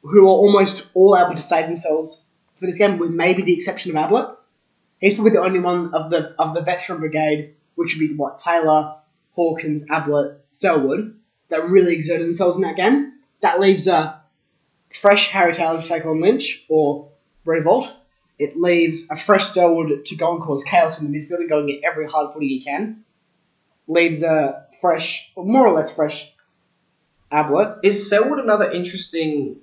Speaker 1: who are almost all able to save themselves for this game, with maybe the exception of Ablett, he's probably the only one of the veteran brigade, which would be Taylor, Hawkins, Ablett, Selwood, that really exerted themselves in that game. That leaves a fresh Harry Taylor to take on Lynch or revolt. It leaves a fresh Selwood to go and cause chaos in the midfield and go and get every hard footy he can. Leaves a fresh, or more or less fresh, Ablett.
Speaker 2: Is Selwood another interesting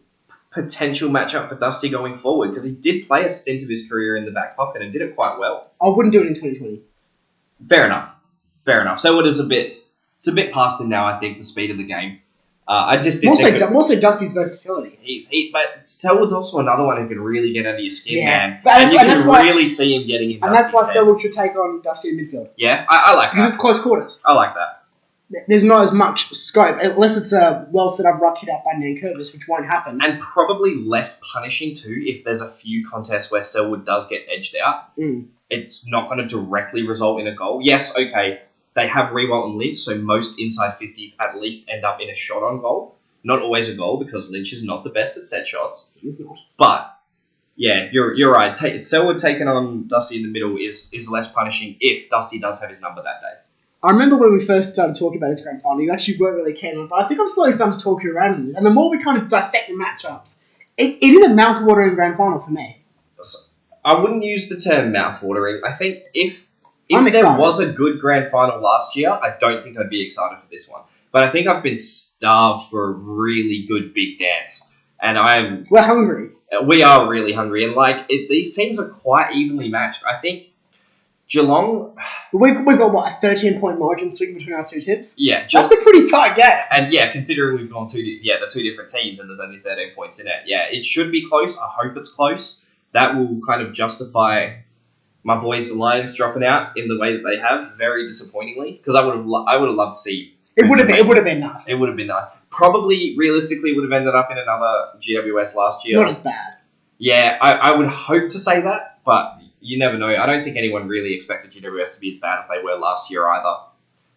Speaker 2: potential matchup for Dusty going forward? Because he did play a stint of his career in the back pocket and did it quite well.
Speaker 1: I wouldn't do it in 2020.
Speaker 2: Fair enough. Selwood is a bit past him now, I think, the speed of the game. I just did
Speaker 1: more so Dusty's versatility.
Speaker 2: But Selwood's also another one who can really get under your skin, man.
Speaker 1: And
Speaker 2: you can really see him getting in.
Speaker 1: And that's why Selwood should take on Dusty in midfield.
Speaker 2: Yeah, I like that.
Speaker 1: Because it's close quarters.
Speaker 2: I like that.
Speaker 1: There's not as much scope, unless it's a well set up ruck hit out by Nankervis, which won't happen.
Speaker 2: And probably less punishing too if there's a few contests where Selwood does get edged out. It's not going to directly result in a goal. Yes, okay. They have Rewalt and Lynch, so most inside 50s at least end up in a shot on goal. Not always a goal, because Lynch is not the best at set shots.
Speaker 1: He's not.
Speaker 2: But, yeah, you're right. Selwood taking on Dusty in the middle is less punishing if Dusty does have his number that day.
Speaker 1: I remember when we first started talking about this grand final, you actually weren't really keen on it, but I think I'm slowly starting to talk you around it. And the more we kind of dissect the matchups, it is a mouth-watering grand final for me.
Speaker 2: I wouldn't use the term mouth-watering. I think if there was a good grand final last year, I don't think I'd be excited for this one. But I think I've been starved for a really good big dance. And
Speaker 1: we're hungry.
Speaker 2: We are really hungry. And, these teams are quite evenly matched. I think Geelong...
Speaker 1: We've got, a 13-point margin swing between our two tips?
Speaker 2: Yeah.
Speaker 1: That's a pretty tight gap.
Speaker 2: And, considering we've gone the two different teams and there's only 13 points in it, it should be close. I hope it's close. That will kind of justify my boys, the Lions, dropping out in the way that they have, very disappointingly. Because I would have loved to see...
Speaker 1: It would have been nice.
Speaker 2: It would have been nice. Probably, realistically, would have ended up in another GWS last year.
Speaker 1: Not as bad.
Speaker 2: Yeah, I would hope to say that, but you never know. I don't think anyone really expected GWS to be as bad as they were last year either.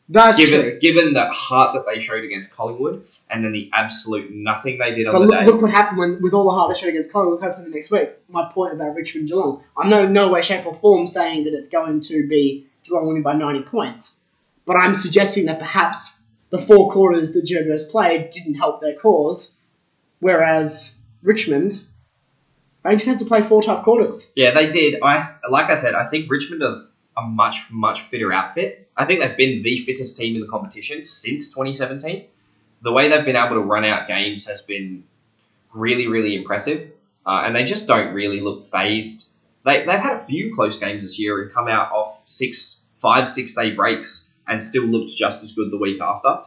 Speaker 1: That's true.
Speaker 2: Given the heart that they showed against Collingwood, and then the absolute nothing they did on the day.
Speaker 1: Look what happened with all the heart they showed against Collingwood. Look what happened the next week. My point about Richmond Geelong. I'm no way, shape or form saying that it's going to be Geelong winning by 90 points. But I'm suggesting that perhaps the 4 quarters that GWS played didn't help their cause, whereas Richmond, they just had to play 4 tough quarters.
Speaker 2: Yeah, they did. Like I said, I think Richmond are a much, much fitter outfit. I think they've been the fittest team in the competition since 2017. The way they've been able to run out games has been really, really impressive. And they just don't really look phased. They've had a few close games this year and come out off 5-6 day breaks and still looked just as good the week after.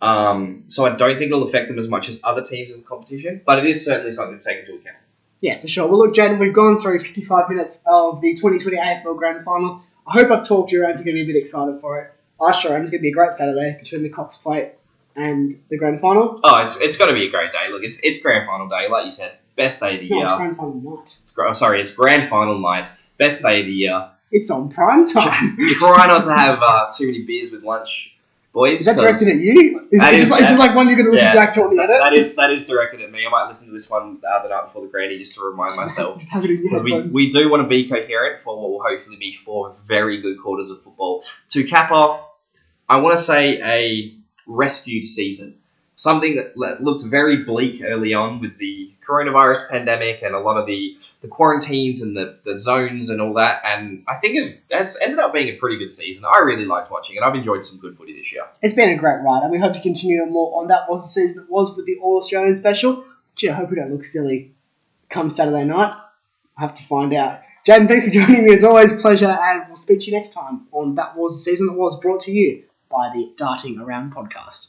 Speaker 2: So I don't think it'll affect them as much as other teams in the competition, but it is certainly something to take into account.
Speaker 1: Yeah, for sure. Well, look, Jen, we've gone through 55 minutes of the 2020 AFL Grand Final. I hope I've talked you around to get you a bit excited for it. Australia is going to be a great Saturday between the Cox Plate and the grand final.
Speaker 2: Oh, it's going to be a great day. Look, it's grand final day, like you said. Best day of the year.
Speaker 1: No, it's grand final night.
Speaker 2: It's grand final night. Best day of the year.
Speaker 1: It's on prime time.
Speaker 2: Try not to have too many beers with lunch, boys.
Speaker 1: Is that directed at you? Is this like one you're going to listen to actually on the edit?
Speaker 2: That is directed at me. I might listen to this one the night before the granny just to remind myself.
Speaker 1: Just have it in your
Speaker 2: Because we do want to be coherent for what will hopefully be 4 very good quarters of football. To cap off, I want to say a rescued season. Something that looked very bleak early on with the coronavirus pandemic and a lot of the quarantines and the zones and all that. And I think has ended up being a pretty good season. I really liked watching it. I've enjoyed some good footy this year.
Speaker 1: It's been a great ride, and we hope to continue more on that. Was the season that was with the All-Australian special. Gee, I hope we don't look silly come Saturday night. I'll have to find out. Jaden, thanks for joining me. As always, pleasure, and we'll speak to you next time on That Was the Season That Was, brought to you by the Darting Around podcast.